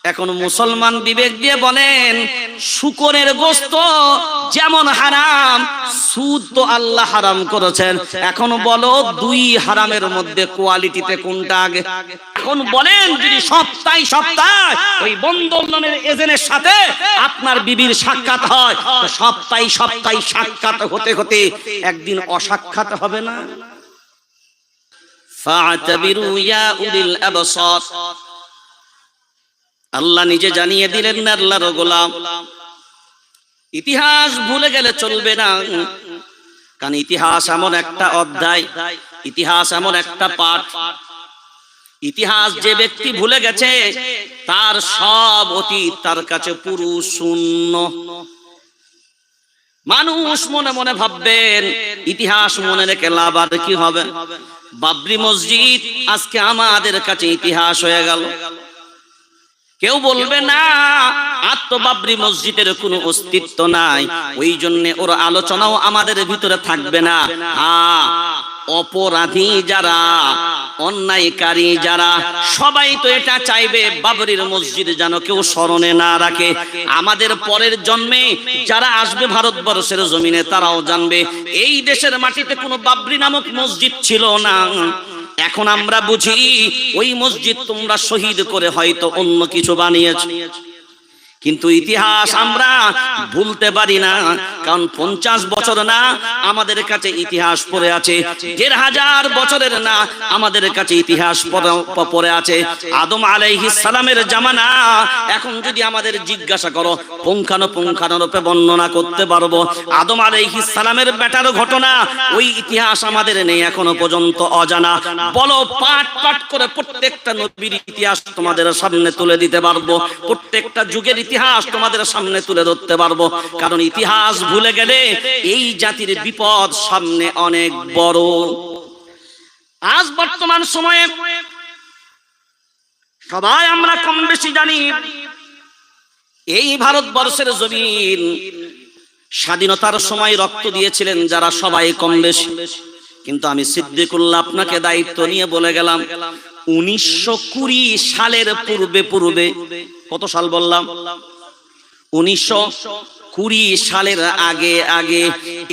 এখন মুসলমান বিবেক দিয়ে বলেন, শুকরের গোশত যেমন হারাম, সুদ তো আল্লাহ হারাম করেছেন। এখন বলো দুই হারামের মধ্যে কোয়ালিটিতে কোনটা আগে? এখন বলেন, যদি সপ্তাহে ওই বন্ধনের এজেন্টের সাথে আপনার বিবির সাক্ষাৎ হয়, তো সপ্তাহে সাক্ষাৎ হতে হতে একদিন অসাক্ষাৎ হবে না? ফা'তাবিরু ইয়া উলিল আবসার। আল্লাহ নিজে জানিয়ে দিলেন, আল্লাহর গোলাম, ইতিহাস ভুলে গেলে চলবে না। কারণ ইতিহাস এমন একটা অধ্যায়, ইতিহাস এমন একটা পাঠ, ইতিহাস যে ব্যক্তি ভুলে গেছে তার সব অতীত তার কাছে পুরো শূন্য। মানুষ মনে মনে ভাববেন ইতিহাস মনে রেখে লাভ আর কি হবে? বাবরি মসজিদ আজকে আমাদের কাছে ইতিহাস হয়ে গেল। কেউ বলবে না আর তো বাবরি মসজিদের কোনো অস্তিত্ব নাই, ওই জন্য ওর আলোচনাও আমাদের ভিতরে থাকবে না। অপরাধী যারা, অন্যায়কারী যারা, সবাই তো এটা চাইবে বাবরির মসজিদ যেন কেউ স্মরণে না রাখে। আমাদের পরের জন্মে যারা আসবে ভারতবর্ষের জমিনে, তারাও জানবে এই দেশের মাটিতে কোনো বাবরি নামক মসজিদ ছিল না। এখন আমরা বুঝি ওই মসজিদ তোমরা শহীদ করে হয়তো অন্য কিছু বানিয়েছ, কিন্তু ইতিহাস আমরা ভুলতে পারি না। কারণ 50 বছর না আমাদের কাছে ইতিহাস পড়ে আছে, 1500 বছরের না আমাদের কাছে ইতিহাস পড়ে আছে। আদম আলাইহিস সালামের জামানা এখন যদি আমাদের জিজ্ঞাসা করো, পুঙ্খানুপুঙ্খানুরূপে বর্ণনা করতে পারবো। আদম আলাইহিস সালামের বেটার ঘটনা, ওই ইতিহাস আমাদের নেই এখনো পর্যন্ত, অজানা। বলো, পাঠ পাঠ করে প্রত্যেকটা নবীর ইতিহাস তোমাদের সামনে তুলে দিতে পারবো, প্রত্যেকটা যুগের ইতিহাস তোমাদের সামনে তুলে ধরতে পারবো। কারণ ইতিহাস ভুলে গেলে এই জাতির বিপদ সামনে অনেক বড়। আজ বর্তমান সময়ে সবাই আমরা কম বেশি জানি, এই ভারতবর্ষের জমিন স্বাধীনতার সময় রক্ত দিয়েছিলেন যারা, সবাই কম বেশি। কিন্তু আমি সিদ্দিকুল্লাহ আপনাকে দায়িত্ব নিয়ে বলে গেলাম, 1920 সালের পূর্বে, কত সাল বললাম? 1920 সালের আগে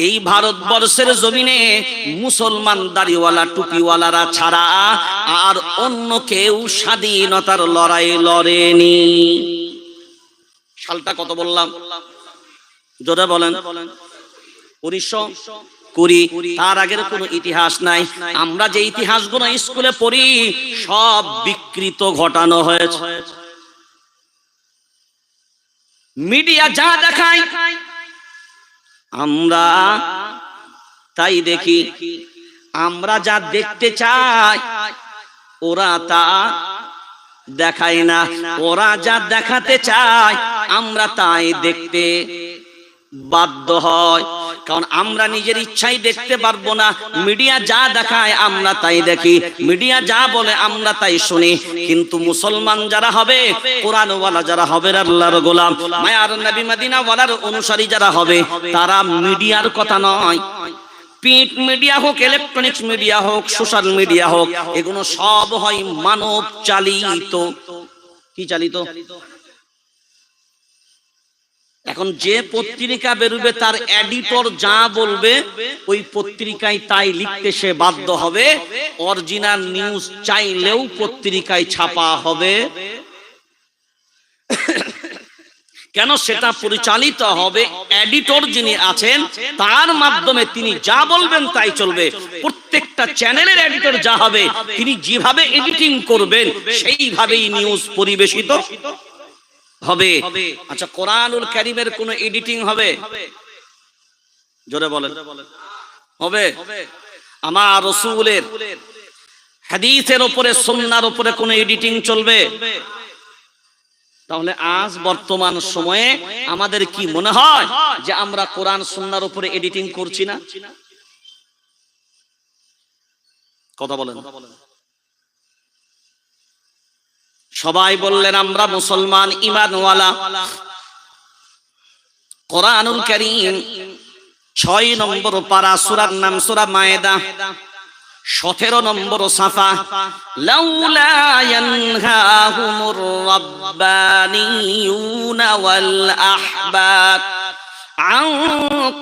এই ভারতবর্ষের জমিনে মুসলমান দাড়িওয়ালা টুপিওয়ালারা ছাড়া আর অন্য কেউ স্বাধীনতার লড়াই লড়েনি। সালটা কত বললাম? জোরে বলেন। 1920। তার আগের কোনো ইতিহাস নাই। আমরা যে ইতিহাসগুলো স্কুলে পড়ি সব বিকৃত ঘটানো হয়েছে। মিডিয়া যা দেখায় আমরা তাই দেখি, আমরা যা দেখতে চাই ওরা তা দেখায় না, ওরা যা দেখাতে চায় আমরা তাই দেখতে বাধ্য হয়। কারণ আমরা নিজের ইচ্ছাই দেখতে পারবো না, মিডিয়া যা দেখায় আমরা তাই দেখি, মিডিয়া যা বলে আমরা তাই শুনি। কিন্তু মুসলমান যারা হবে, কোরআনওয়ালা যারা হবে, আল্লাহর গোলাম, মায়ার নবী মদিনাওয়ালার অনুসারী যারা হবে, তারা মিডিয়ার কথা নয়, প্রিন্ট মিডিয়া হোক, ইলেকট্রনিক্স মিডিয়া হোক, সোশ্যাল মিডিয়া হোক, এগুলো সব হয় মানব চালিত। কি চালিত? এখন যে পত্রিকা বেরোবে তার এডিটর যা বলবে ওই পত্রিকায় তাই লিখতে সে বাধ্য হবে। অরিজিনাল নিউজ চাইলেও পত্রিকায় ছাপা হবে। কেন? সেটা পরিচালিত হবে এডিটর যিনি আছেন তার মাধ্যমে, তিনি যা বলবেন তাই চলবে। প্রত্যেকটা চ্যানেলের এডিটর যা হবে, তিনি যেভাবে এডিটিং করবেন সেইভাবেই নিউজ পরিবেশিত হবে। আচ্ছা, কোরআনুল কারীমের কোন এডিটিং হবে? জোরে বলেন, হবে? আমার রাসূলের হাদিসের উপরে, সুন্নাহর উপরে কোন এডিটিং চলবে? তাহলে আজ বর্তমান সময়ে আমাদের কি মনে হয় যে আমরা কোরআন সুন্নাহর উপরে এডিটিং করছি না? কথা বলেন। সবাই বললেন আমরা মুসলমান ঈমানওয়ালা। কোরআনুল কারীম 6 নম্বর পারা, সূরার নাম সূরা মায়েদা, 17 নম্বর সাফা, লাউলা ইয়ানহাহুমুর রাব্বানিয়ুনা ওয়াল আহবার আন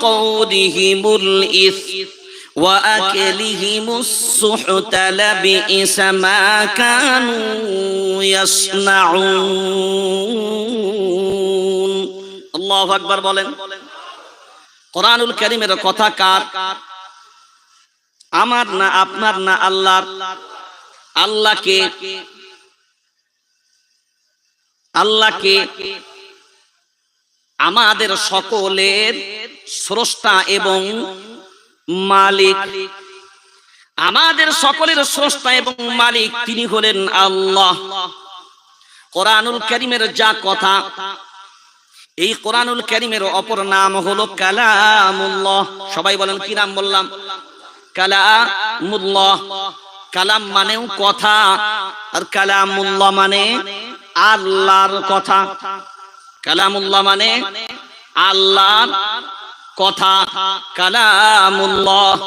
কওলিহিমুল ইসম ওয়া আকলিহিমুস সুহতা লাবি'সা মা কানু ইয়াসনাউন। আল্লাহু আকবার বলেন। কোরআনুল কারীমের কথা কার? আমার না, আপনার না, আল্লাহর। আল্লাহকে আল্লাহকে আমাদের সকলের স্রষ্টা এবং মালিক, আমাদের সকলের স্রষ্টা এবং মালিক তিনি হলেন আল্লাহ। কোরআনুল কারীমের যা কথা, এই কোরআনুল কারীমের অপর নাম হলো কালামুল্লাহ। সবাই বলেন কি নাম বললাম? কালামুল্লাহ। কালাম মানেও কথা, আর কালামুল্লাহ মানে আল্লাহর কথা। কালামুল্লাহ মানে আল্লাহর কথা। কালামুল্লাহ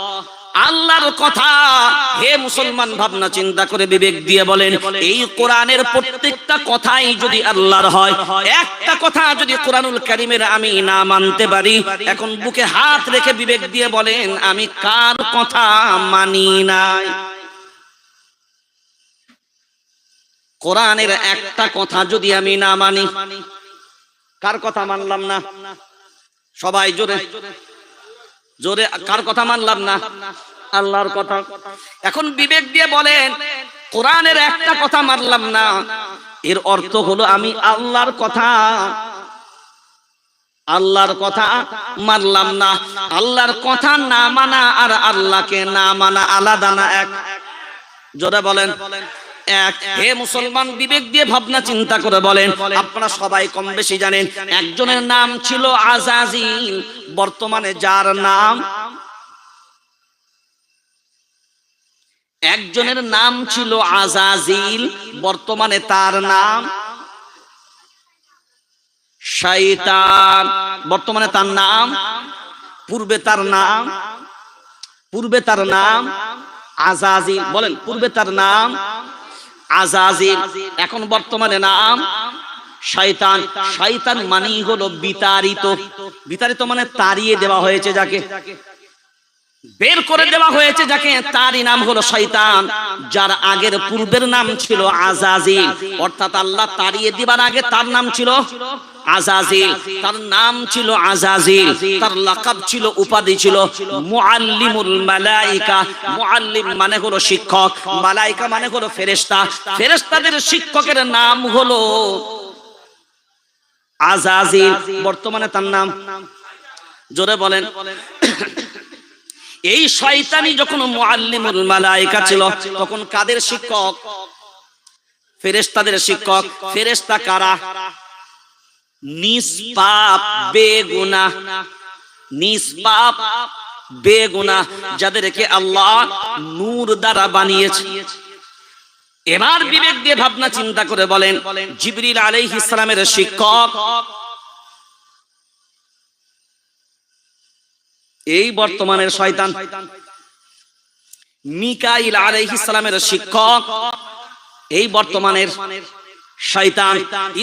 আল্লাহর কথা। হে মুসলমান, ভাবনা চিন্তা করে বিবেক দিয়ে বলেন, এই কোরআনের প্রত্যেকটা কথাই যদি আল্লাহর হয়, একটা কথা যদি কোরআনুল কারীমের আমি না মানতে পারি, এখন বুকে হাত রেখে বিবেক দিয়ে বলেন আমি কার কথা মানি নাই? কোরআনের একটা কথা যদি আমি না মানি, কার কথা মানলাম না? সবাই জোরে জোরে, কার কথা মানলাম না? আল্লাহর কথা। এখন বিবেক দিয়ে বলেন, কোরআনের একটা কথা মানলাম না, এর অর্থ হলো আমি আল্লাহর কথা মানলাম না। আল্লাহর কথা না মানা আর আল্লাহকে না মানা আলাদা না এক? জোরে বলেন এক। হে মুসলমান, বিবেক দিয়ে ভাবনা চিন্তা করে বলেন, আপনারা সবাই কম বেশি জানেন একজনের নাম ছিল আযাজিল, বর্তমানে যার নাম, একজনের নাম ছিল আযাজিল, বর্তমানে তার নাম শয়তান। বর্তমানে তার নাম, পূর্বে তার নাম আযাজিল। বলেন, পূর্বে তার নাম আযাজিল, এখন বর্তমানে নাম শয়তান। শয়তান মানেই হলো বিতাড়িত। বিতাড়িত মানে তাড়িয়ে দেওয়া হয়েছে, যাকে বের করে দেওয়া হয়েছে, যাকে, তারই নাম হলো শয়তান। যার আগের পূর্বের নাম ছিল আযাজিল, অর্থাৎ আল্লাহ তাড়িয়ে দিবার আগে তার নাম ছিল আযাজিল। তার নাম ছিল আযাজিল, তার লাকাব ছিল, উপাধি ছিল মুআল্লিমুল মালাইকা। মুআল্লিম মানে হলো শিক্ষক, মালাইকা মানে হলো ফেরেশতা। ফেরেশতাদের শিক্ষকের নাম হলো আযাজিল, বর্তমানে তার নাম, জোরে বলেন। এই শয়তানি যখন মুআল্লিমুল মালাইকা ছিল, তখন কাদের শিক্ষক? ফেরেশতাদের শিক্ষক। ফেরেশতা কারা? নিষ্পাপ বেগুনাহ, নিষ্পাপ বেগুনাহ, যাদেরকে আল্লাহ নূর দ্বারা বানিয়েছে। এবার বিবেক দিয়ে ভাবনা চিন্তা করে বলেন, জিবরিল আলাইহিস সালামের শিক্ষক, এই বর্তমানের শয়তান। মিকাইল আলাইহিস সালামের শিক্ষক, এই বর্তমানের শয়তান।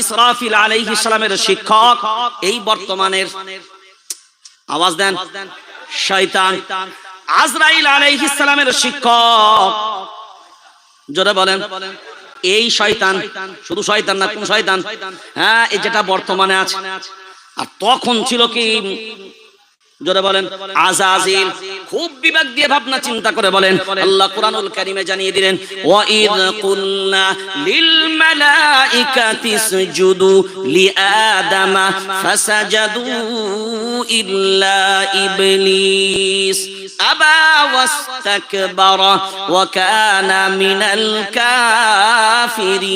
ইসরাফিল আলাইহিস সালামের শিক্ষক, এই বর্তমানের, আওয়াজ দেন, শয়তান। আজরাইল আলাইহিস সালামের শিক্ষক, জোরে বলেন, এই শয়তান। শুধু শয়তান না, কোন শয়তান? হ্যাঁ, এই যেটা বর্তমানে আছে। আর তখন ছিল কি? জোরে বলেন, আযাজিল। খুব বিবেক দিয়ে ভাবনা চিন্তা করে বলেন, আল্লাহ কুরআনুল কারীমে জানিয়ে দিলেন, ওয়া ইয কুলনা লিল মালাইকাতি ইসজুদু লিআদামা ফাসাজাদু ইল্লা ইবলিস আবা ওয়াস্তাকবারা ওয়া কানা মিনাল কাফিরিন।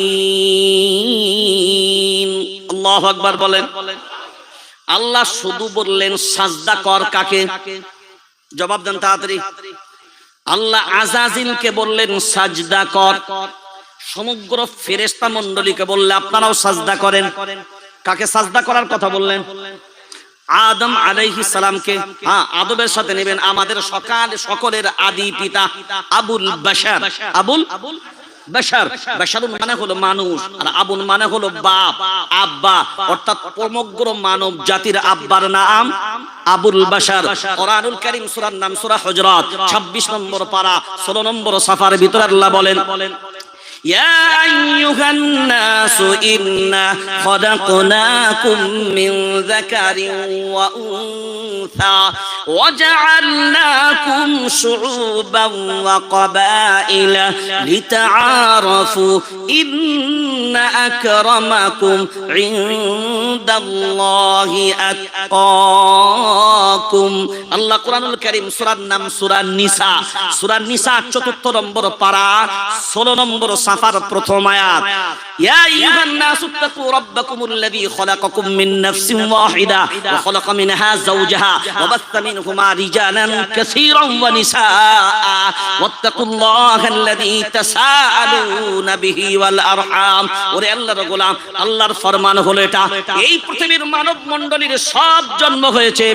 আল্লাহু আকবার বলেন। আল্লাহ শুধু বললেন সাজদা কর। কাকে? জবাব দেন তাড়াতাড়ি। আল্লাহ আযাজিলকে বললেন সাজদা কর। সমগ্র ফেরেশতা মণ্ডলীকে বললে আপনারাও সাজদা করেন। কাকে সাজদা করার কথা বললেন? আদম আলাইহিস সালামকে আদবের সাথে নেবেন। আমাদের সকলের আদি পিতা আবুল বাশার। আবুল বাশার, বাশারুন মানে হলো মানুষ, আর আবুল মানে হলো বাপ, আব্বা, অর্থাৎ সমগ্র মানব জাতির আব্বার নাম আবুল বাশার। কোরআনুল কারীম সূরার নাম সূরা হুজরাত 26 নম্বর পারা 16 নম্বর সাফার ভিতরে আল্লাহ বলেন, يا أيها الناس إنا خلقناكم من ذكر وأنثى وجعلناكم شعوبا وقبائل لتعارفوا إن أكرمكم عند الله أتقاكم। আল্লাহ কোরআনুল কারীম সূরার নাম সূরা নিসা, সূরা নিসা 44 নম্বর পারা 16 নম্বর সাফার প্রথম আয়াত। ইয়া আইয়ুহান নাসু তাকু রাব্বাকুমুল্লাযী খালাকাকুম মিন নাফসিন ওয়াহিদা ওয়া খালাকা মিনহা যাওজাহা ওয়া বাসসা মিনহুমা রিজালান কাসীরান ওয়া নিসাআ ওয়াত্তাকুল্লাহাল্লাযী তাসাআলুনা বিহি ওয়াল আরহাম। ওরে আল্লাহর গোলাম, আল্লাহর ফরমান হলো এটা, এই পৃথিবীর মানব মণ্ডলীর সব জন্ম হয়েছে।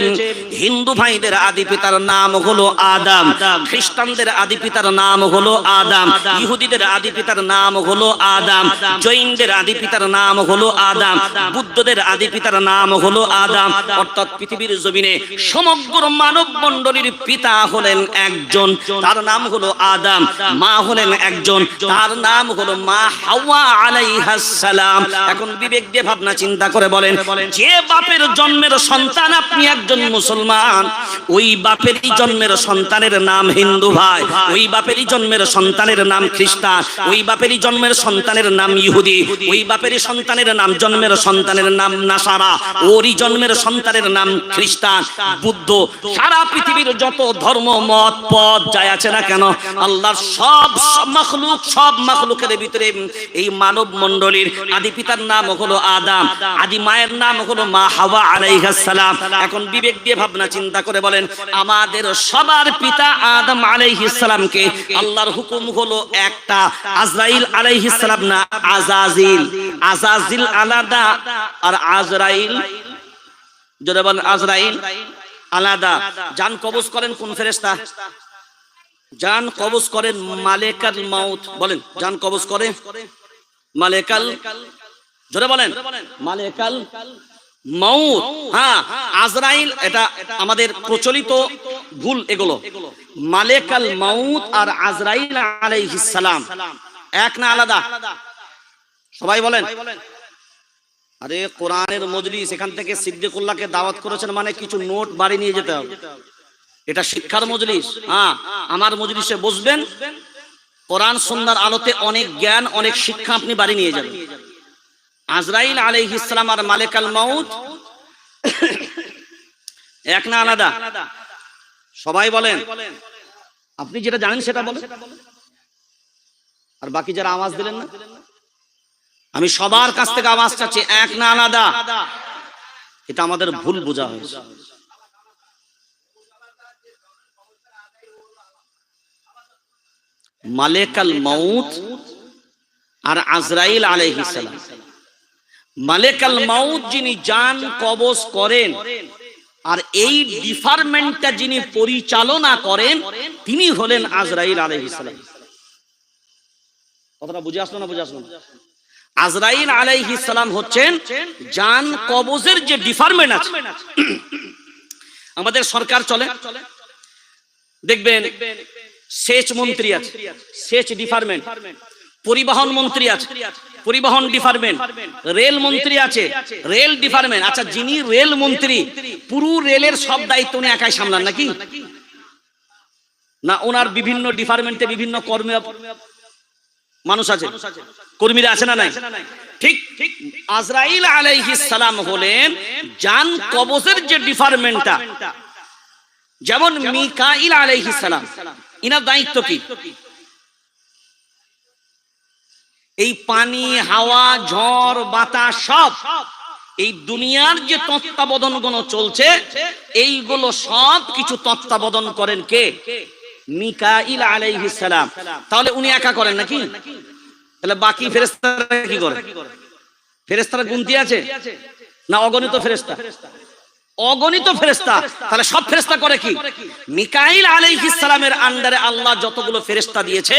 হিন্দু ভাইদের আদি পিতার নাম হলো আদম, খ্রিস্টানদের আদি পিতার নাম হলো আদম, ইহুদিদের আদি পিতার নাম হলো আদম, জৈনদের আদি পিতার নাম হলো আদম, বুদ্ধদের আদি পিতার নাম হলো আদম। অর্থাৎ পৃথিবীর জমিনে সমগ্র মানব মণ্ডলীর পিতা হলেন একজন, তার নাম হলো আদম। মা হলেন একজন, তার নাম হলো মা হাওয়া আলাইহাস সালাম। এখন বিবেক দিয়ে ভাবনা চিন্তা করে বলেন, যে বাপের জন্মের সন্তান আপনি একজন মুসলমান, ওই বাপেরই জন্মের সন্তানের নাম হিন্দু ভাই, ওই বাপেরই জন্মের সন্তানের নাম খ্রিস্টান, ওই বাপেরই জন্মের সন্তানের নাম ইহুদি, ওই বাপেরই সন্তানের নাম জন্মের সন্তানের নাম নাসারা, ওরই জন্মের সন্তানের নাম খ্রিস্টান, বুদ্ধ। সারা পৃথিবীর যত ধর্ম মত পথ যায় আছে না কেন, আল্লাহর সব মাখলুকের ভিতরে এই মানব মণ্ডলীর আদি পিতার নাম হলো আদম, আদি মায়ের নাম হলো মা হাওয়া আলাইহিস সালাম। এখন বিবেক দিয়ে ভাবনা চিন্তা করে বলেন, আমাদের সবার পিতা আদম আলাইহিস সালামকে আল্লাহর হুকুম হলো একটা, আজরাইল আলাইহিস সালাম না আজাজিল। আজাজিল আলাদা আর আজরাইল, জোরে বলেন, আজরাইল আলাদা। জান কবজ করেন কোন ফেরেশতা? জান কবজ করেন মালেকাল মাউত। বলেন, জান কবজ করে মালেকাল, জোরে বলেন, মালেকাল মাউত। হ্যাঁ, আজরাইল এটা আমাদের প্রচলিত ভুল এগুলো। মালেকাল মাউত আর আজরাইল আলাইহিস সালাম এক না আলাদা? সবাই বলেন। আরে কোরআনের মজলিস, এখান থেকে সিদ্দিকুল্লাহকে দাওয়াত করেছেন মানে কিছু নোট বাড়ি নিয়ে যেতে হবে। এটা শিক্ষার মজলিস। হ্যাঁ, আমার মজলিসে বসবেন, কোরআন সুন্নাহর আলোতে অনেক জ্ঞান অনেক শিক্ষা আপনি বাড়ি নিয়ে যাবেন। আজরাইল আলাইহিস সালাম আর মালেকাল মাউত এক না আলাদা? সবাই বলেন। আপনি যেটা জানেন সেটা বলেন, আর বাকি যারা আওয়াজ দিলেন না, আমি সবার কাছ থেকে আওয়াজ চাচ্ছি, এক না আলাদা? এটা আমাদের ভুল বোঝা হয়েছে। মালেকাল মাউত আর আজরাইল আলাইহিস সালাম। মালেকাল মাউত যিনি জান কবজ করেন, আর এই ডিপার্টমেন্টটা যিনি পরিচালনা করেন তিনি হলেন আজরাইল আলাইহিস সালাম। কথাটা বুঝে আসলো না? বুঝে আসলো না? আজরাইল আলাইহিস সালাম হচ্ছেন জান কবজের যে ডিপার্টমেন্ট আছে। আমাদের সরকার চলে, দেখবেন সেচ মন্ত্রী আছে, সেচ ডিপার্টমেন্ট, পরিবহন মন্ত্রী আছে, পরিবহন ডিপার্টমেন্ট, রেল মন্ত্রী আছে, রেল ডিপার্টমেন্ট। আচ্ছা, যিনি রেল মন্ত্রী, পুরো রেলের সব দায়িত্ব উনি একাই সামলান নাকি? না, ওনার বিভিন্ন ডিপার্টমেন্টে বিভিন্ন কর্মী মানুষ আছে, কর্মীরা আছে না নাই? ঠিক আজরাইল আলাইহিস সালাম হলেন জান কবজের যে ডিপার্টমেন্টটা। যেমন মিকাইল আলাইহিস সালাম, ইনার দায়িত্ব কি? এই পানি, হাওয়া, ঝড়, বাতাস সব, এই দুনিয়ার যে তত্ত্বাবধানগুলো চলছে, এইগুলো সব কিছু তত্ত্বাবধান করেন কে? মিকাইল আলাইহিস সালাম। তাহলে উনি একা করেন নাকি? তাহলে বাকি ফেরেশতারা কি করে? ফেরেশতারা গুনতি আছে না অগণিত ফেরেশতা? অগণিত ফেরেশতা। তাহলে সব ফেরেশতা করে কি? মিকাইল আলাইহিস সালামের আন্ডারে আল্লাহ যতগুলো ফেরেশতা দিয়েছে,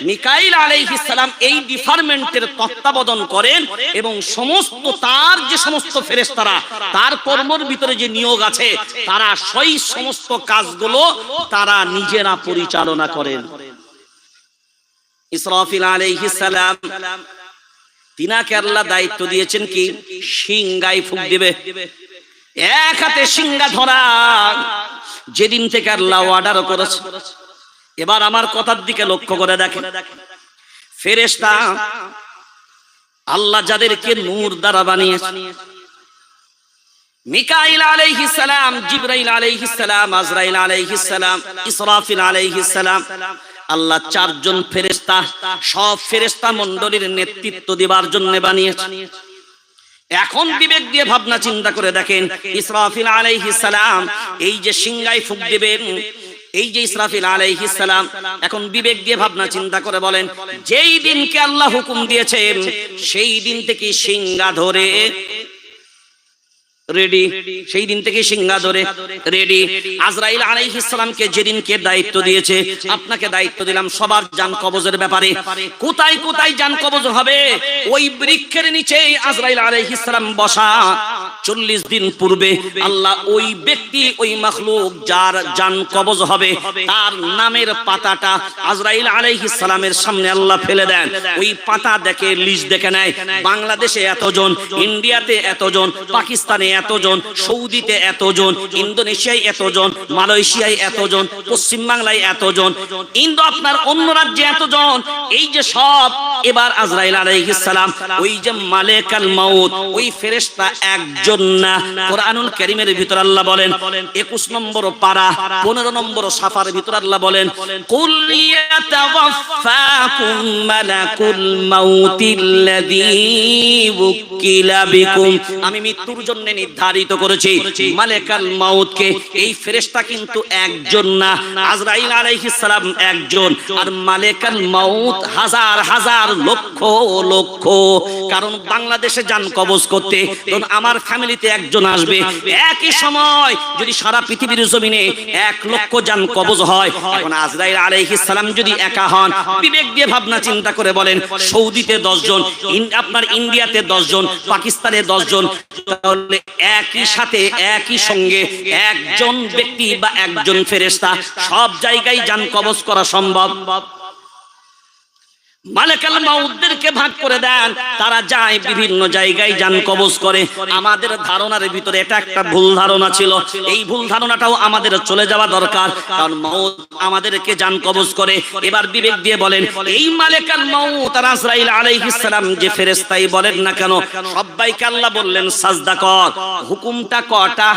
মিকাইল আলাইহিস সালাম এই ডিপার্টমেন্টের তত্ত্বাবধান করেন এবং সমস্ত তার যে সমস্ত ফেরেশতারা তার কর্মের ভিতরে যে নিয়োগ আছে তারা সেই সমস্ত কাজগুলো তারা নিজেরা পরিচালনা করেন। ইসরাফিল আলাইহিস সালাম তিনাকে আল্লাহ দায়িত্ব দিয়েছেন কি? সিংহায় ফুঁক দিবে। এক হাতে সিংহা ধরা, যেদিন থেকে আল্লাহ অর্ডার করেছে। এবার আমার কথার দিকে লক্ষ্য করে দেখেন, ফেরেশতা আল্লাহ যাদেরকে নূর দ্বারা বানিয়েছে, মিকাইল আলাইহিস সালাম, জিবরাইল আলাইহিস সালাম, আজরাইল আলাইহিস সালাম, ইসরাফিল আলাইহিস সালাম, আল্লাহ চারজন ফেরেশতা সব ফেরেশতা মণ্ডলীর নেতৃত্ব দেবার জন্য বানিয়েছে। এখন বিবেক দিয়ে ভাবনা চিন্তা করে দেখেন, ইসরাফিল আলাইহিস সালাম এই যে সিংহায় ফুঁক দিবেন, এই যে ইসরাফিল আলাইহিস সালাম, এখন বিবেক দিয়ে ভাবনা চিন্তা করে বলেন, যেই দিনকে আল্লাহ হুকুম দিয়েছেন সেই দিন থেকে সিংহা ধরে রেডি, সেই দিন থেকে সিংহা ধরে রেডি। আজরাইল আলাইহিস সালামকে যেদিনকে দায়িত্ব দিয়েছে, আপনাকে দায়িত্ব দিলাম সবার জান কবজের ব্যাপারে। কোথায় কোথায় জান কবজ হবে? ওই বৃক্ষের নিচে আজরাইল আলাইহিস সালাম বসা। 40 দিন পূর্বে আল্লাহ ওই ব্যক্তি, ওই মাখলুক যার জান কবজ হবে তার নামের পাতাটা আজরাইল আলাইহিস সালামের সামনে আল্লাহ ফেলে দেন। ওই পাতা দেখে, লিস্ট দেখে নেয়, বাংলাদেশে এতজন, ইন্ডিয়াতে এতজন, পাকিস্তানে এতজন, সৌদিতে এতজন, ইন্দোনেশিয়ায় এতজন, মালয়েশিয়ায় এতজন, পশ্চিম বাংলায় এতজন, ইন্দো আপনার অন্য রাজ্যে এতজন। এই যে সব, এবার আজরাইল আলাইহিস সালাম ওই যে মালেকাল মাউত, ওই ফেরেশতা একজন না। কোরআনুল কারীমের ভিতর আল্লাহ বলেন 21 নম্বর পারা 15 নম্বর সাফার ভিতর আল্লাহ বলেন, কুল ইয়াতাওয়াফাকুম মালাকুল মাউতিল্লাযী উকিলা বিকুম। আমি মৃত্যুর জন্য নির্ধারিত করেছি মালেকাল মাউতকে। এই ফেরেশতা কিন্তু একজন না, আজরাইল আলাইহিস সালাম একজন, আর মালেকাল মাউত হাজার হাজার, লক্ষ লক্ষ। কারণ বাংলাদেশে জান কবজ করতে তখন আমার ফ্যামিলিতে একজন আসবে। একই সময় যদি সারা পৃথিবীর জমিনে 1 লক্ষ জান কবজ হয়, এখন আজরাইল আলাইহিস সালাম যদি একা হন, বিবেক দিয়ে ভাবনা চিন্তা করে বলেন, সৌদিতে 10 জন, আপনার ইন্ডিয়াতে 10 জন, পাকিস্তানে 10 জন, তাহলে একই সাথে একই সঙ্গে একজন ব্যক্তি বা একজন ফেরেশতা সব জায়গায় জান কবজ করা সম্ভব? মালেকাল মাউতদেরকে ভাগ করে দেন, তারা যায় বিভিন্ন জায়গায় জান কবজ করে। আমাদের ধারণার ভিতরে এটা একটা ভুল ধারণা ছিল, এই ভুল ধারণাটাও আমাদের চলে যাওয়া দরকার, কারণ মাউত আমাদেরকে জান কবজ করে। এবার বিবেক দিয়ে বলেন, এই মালেকাল মাউত আর আজরাইল আলাইহিস সালাম যে ফেরেশতাই বলেন না কেন, সবাইকে আল্লাহ বললেন সাজদা কর। হুকুমটা কটা?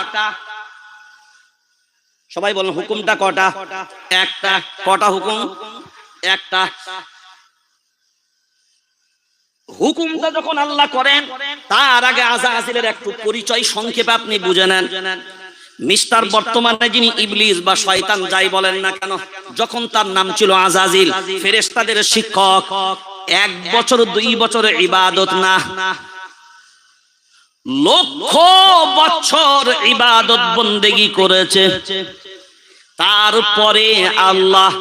সবাই বলেন হুকুমটা কটা? একটা। কটা হুকুম? একটা। হুকুমটা যখন আল্লাহ করেন, তার আগে আজাজিলের একটু পরিচয় সংক্ষেপে আপনি বুঝে নেন। মিস্টার বর্তমানে যিনি ইবলিস বা শয়তান যাই বলেন না কেন, যখন তার নাম ছিল আজাজিল, ফেরেশতাদের শিক্ষক, 1 বছর 2 বছরের ইবাদত না, লক্ষ বছর ইবাদত বন্দেগী করেছে। তারপরে আল্লাহ,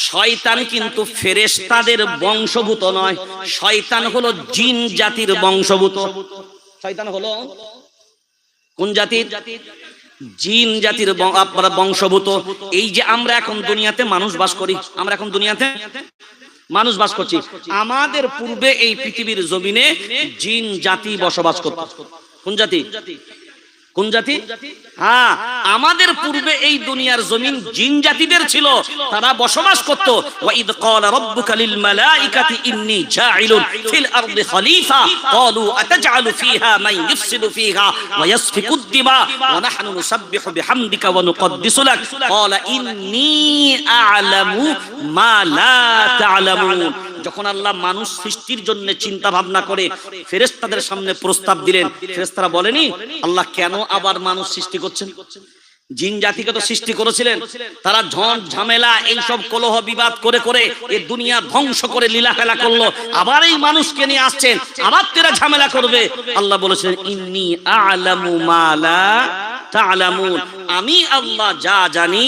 শয়তান কিন্তু ফেরেশতাদের বংশভূত নয়, শয়তান হলো জিন জাতির বংশভূত। শয়তান হলো কোন জাতির? জিন জাতির আপনারা বংশভূত। এই যে আমরা এখন দুনিয়াতে মানুষ বাস করি, আমরা এখন দুনিয়াতে মানুষ বাস করছি, আমাদের পূর্বে এই পৃথিবীর জমিনে জিন জাতি বসবাস করত। কোন জাতি? কোন জাতি? হ্যাঁ, আমাদের পূর্বে এই দুনিয়ার জমিন জিন জাতিদের ছিল, তারা বসবাস করত। ওয়াইদ ক্বালা রাব্বুকা লিল মালাইকাতি ইন্নী জাইলুন ফিল আরদি খলিফা ক্বালু আতাজআলু ফিহা মান ইফসিদু ফিহা ওয়া ইয়াসফিকুদ দিমা ওয়া নাহনু নুসাব্বিহু বিহামদিকা ওয়া নুকদ্দিসু লাক ক্বালা ইন্নী আ'লামু মা লা তা'লামুন। যখন আল্লাহ মানুষ সৃষ্টির জন্য চিন্তা ভাবনা করে ফেরেশতাদের সামনে প্রস্তাব দিলেন, ফেরেশতারা বলেনি আল্লাহ কেন আবার মানুষ সৃষ্টি করছেন? জিন জাতিকে তো সৃষ্টি করেছিলেন, তারা ঝড় ঝামেলা এইসব কলহ বিবাদ করে করে এই দুনিয়া ধ্বংস করে লীলা খেলা করলো, আবার এই মানুষকে নিয়ে আসছেন, আবার তেরা ঝামেলা করবে। আল্লাহ বলেছেন ইন্নী আ'লামু মা লা তা'লামুন, আমি আল্লাহ যা জানি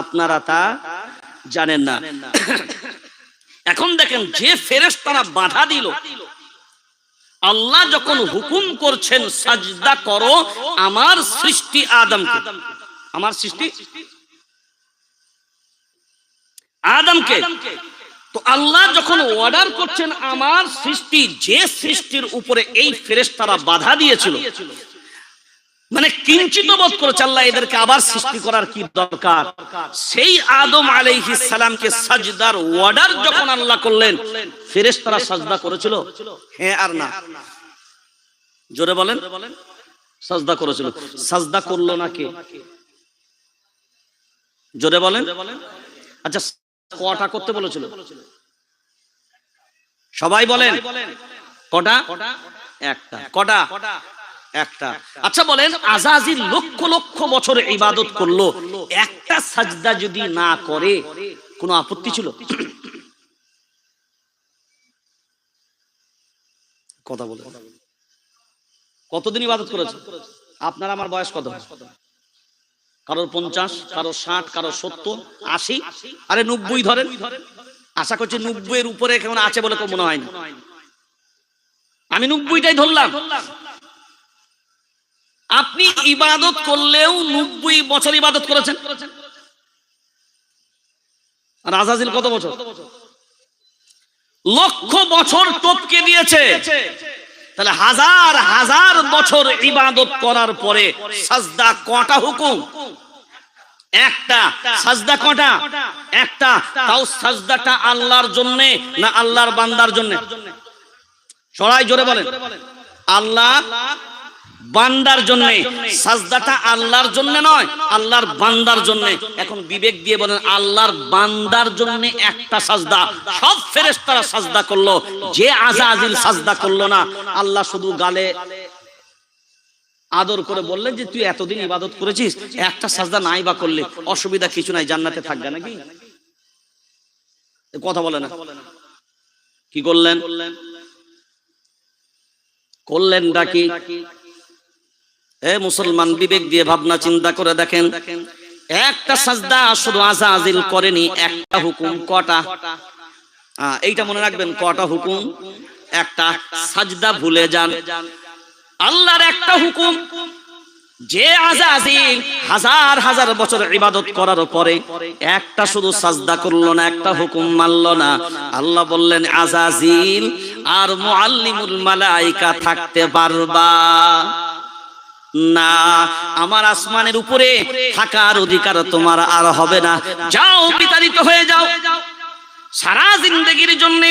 আপনারা তা জানেন না। এখন দেখেন, যে ফেরেশতারা বাধা দিল, আল্লাহ যখন হুকুম করছেন সাজদা করো আমার সৃষ্টি আদমকে, আমার সৃষ্টি আদমকে, তো আল্লাহ যখন অর্ডার করছেন আমার সৃষ্টি, যে সৃষ্টির উপরে এই ফেরেশতারা বাধা দিয়েছিল, মানে কিঞ্চিত বোধ করেছে আল্লাহ এদেরকে আবার সৃষ্টি করার কি দরকার, সেই আদম আলাইহিস সালামকে সাজদার অর্ডার যখন আল্লাহ করলেন, ফেরেশতারা সাজদা করেছিল? হ্যাঁ আর না? জোরে বলেন। সাজদা করেছিল। সাজদা করলো না কে? জোরে বলেন। আচ্ছা, কটা করতে বলেছিল? সবাই বলেন কটা? একটা। কটা? একটা। আচ্ছা বলেন, আযাযিল লক্ষ লক্ষ বছর ইবাদত করলো, একটা সাজদা যদি না করে কোনো আপত্তি ছিল? কথা বলে। কতদিন ইবাদত করেছে? আপনার আমার বয়স কত? কারোর 50, কারোর 60, কারোর 70, 80, আরে 90 ধরেন। আশা করছি 90 এর উপরে কেমন আছে বলে তো মনে হয় না। আমি 90টাই ধরলাম। আপনি ইবাদত করলেও 90 বছর ইবাদত করেছেন। আর আযাযিল কত বছর? লক্ষ বছর টপকে দিয়েছে। তাহলে হাজার হাজার বছর ইবাদত করার পরে সাজদা কটা হুকুম? একটা। সাজদা কটা? একটা। তাও সাজদাটা আল্লাহর জন্য না আল্লাহর বান্দার জন্য? সবাই জোরে বলেন। আল্লাহ বান্দার জন্য। সাজদাটা আল্লাহর জন্য নয়, আল্লাহর বান্দার জন্য। এখন বিবেক দিয়ে বলেন, আল্লাহর বান্দার জন্য একটা সাজদা, সব ফেরেশতারা সাজদা করলো, যে আযাযিল সাজদা করলো না, আল্লাহ শুধু গালে আদর করে বললেন যে তুই এতদিন ইবাদত করেছিস, একটা সাজদা নাই বা করলে অসুবিধা কিছু নাই, জান্নাতে থাকবে নাকি? কথা বলে না। কি করলেন? করলেন ডাকি। মুসলমান, বিবেক দিয়ে ভাবনা চিন্তা করে দেখেন, একটা সাজদা শুধু আযাযিল করেনি, একটা হুকুম। কটা? এইটা মনে রাখবেন, কটা হুকুম? একটা। সাজদা ভুলে যান, আল্লাহর একটা হুকুম, যে আযাযিল হাজার হাজার বছর ইবাদত করার পরে একটা শুধু সাজদা করলো না, একটা হুকুম মানলো না, আল্লাহ বললেন আযাযিল আর মুআল্লিমুল মালায়েকা থাকতে পারবা না, আমার আসমানের উপরে থাকার অধিকার তোমার আর হবে না, যাও বিতাড়িত হয়ে যাও সারা জিন্দেগীর জন্য।